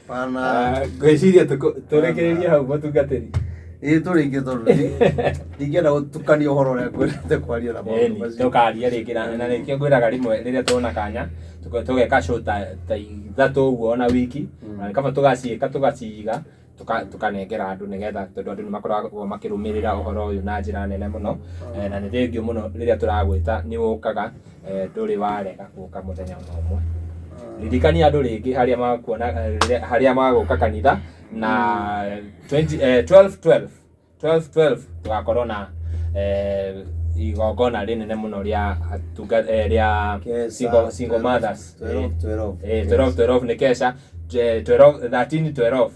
pana ngwĩciria tũrekererie hau mũtungatĩri tũrĩngĩ tondũ ndingĩenda gũtukania ũhoro ũrĩa ngwendete kwaria na maũndũ macio tũkaria rĩngĩ na nĩkĩo ngwĩraga rĩmwe rĩrĩa tuona kanya tũgeka show ta ithatũ ũguo na wiki na kaba tũgaciĩka tũgaciiga tukanengera andũ nĩgetha tondũ andũ nĩ makoragwo makĩrũmĩrĩra ũhoro ũyũ na njĩra nene mũno na nĩ thengio mũno rĩrĩa tũragwĩta nĩ ũkaga ndũrĩ warega gũka mũthenya ũmwe ririkania andũ rĩngĩ harĩa magũka kanitha na 12 tugakorwo na igongona rĩnene mũno rĩa single mothers 12 nĩ kesha 13-12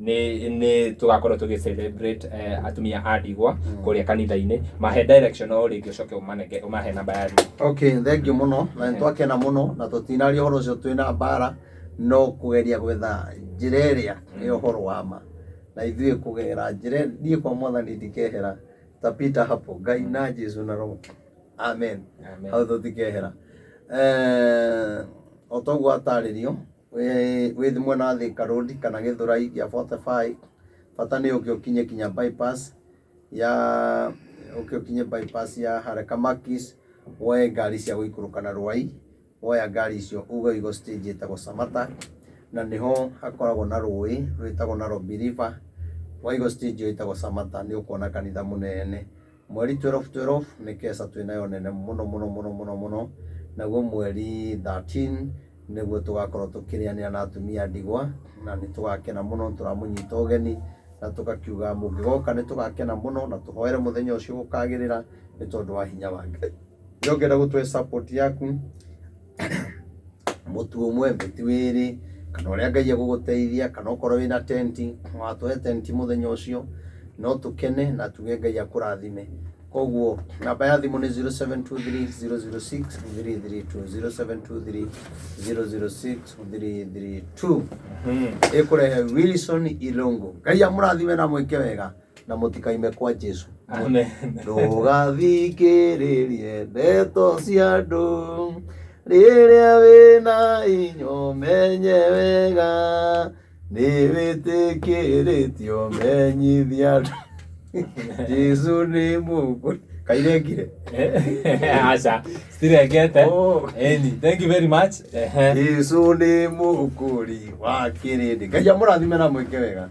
nĩ tugakorwo tũgĩ celebrate atumia a ndigwa kũrĩa kanitha-inĩ mahe direction o rĩngĩ ũcoke ũmahe namba ya thimũ. Okay, thank you mũno na nĩ twakena mũno na tũtinaria ũhoro ũcio twĩna mbara no kũgeria gwetha njĩra ĩrĩa nĩ ũhoro wa ma na ithuĩ kũgera njĩra niĩ kwa mwathani ndikehera tapita hapo Ngai na Jesu na Roho amen hau tũtikehera o toguo atarĩrio wĩ thimwe na Thika Road kana Gĩthũrai gĩa 45 bata nĩ ũkĩokinye kinya bypass ya Haraka Makis woe ngari cia gũikũrũka na Rwai woya ngari icio ũgũigo stage ĩtagwo Samata na niho hakoragwo na rũĩ rwĩtagwo na River waigo stage ĩtagwo Samata nĩ ũkuona kanitha mũnene mweri 12 nĩ kesa twĩnayo nene mũno naguo mweri 13 nĩguo tũgakorwo tũkĩrĩanĩra na atumia ndigwa na nĩ tũgakena mũno tũramũnyita ũgeni na tũgakiuga mũngĩgoka nĩ tũgakena mũno na tũhoere mũthenya ũcio gũkagĩrĩra nĩ tondũ wa hinya wa Ngai njongera gũtũhe support yaku mũtu ũmwe mbeti wĩrĩ kana ũrĩa Ngai agũgũteithia kana ũkorwo wĩna tenti watũhe tenti mũthenya ũcio no tũkene na tuge Ngai akũrathime koguo namba ya thimũ nĩ 0723006332 0723006332 ĩkũrehe Wilson Ilongo Ngai amũrathime na mwĩke wega na mũtikaime kwa Jesu amen ndũgathikĩrĩrie ndeto cia andũ rĩrĩa wĩna inyo menye wega nĩ wĩtĩkĩrĩtio menyithia andũ Jesu nĩ mũkũrĩ kairengire acha stirengete eni thank you very much Jesu nĩ mũkũrĩ wa kĩrĩndĩ Ngai amũrathime na mwĩke wega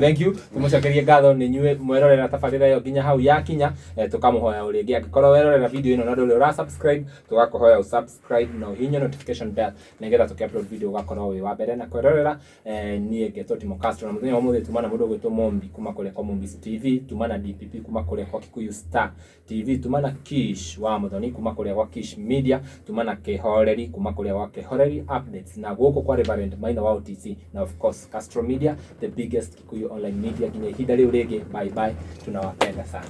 thank you tumucokerie ngatho nĩ nyuĩ mwerorera tabarĩra ĩyo nginya hau yakinya tukamũhoya ũrĩngĩ angĩkorwo werorera video ĩno na ndũrĩ ũrasubscribe tũgakũhoya ũsubscribe na ũhinye notification bell nĩgetha tũkĩupload video ũgakorwo wĩ wa mbere na kwĩrorera niĩ ngetwo Timo Castro na mũthenya wa ũmũthĩ tumana mũndũ gwĩtwo Mombi kuma kũrĩa kwa Mombis TV tumana DPP kuma kũrĩa kwa Kikuyu Star TV tumana Kish wa Muthoni kuma kũrĩa kwa Kish Media tumana Kĩhoreri kuma kũrĩa kwa Kĩhoreri updates na gũkũ kwa Reverend Maina wa OTC na of course Castro Media the biggest Kikuyu online media nginya ihinda rĩu rĩngĩ bye tunawapenda sana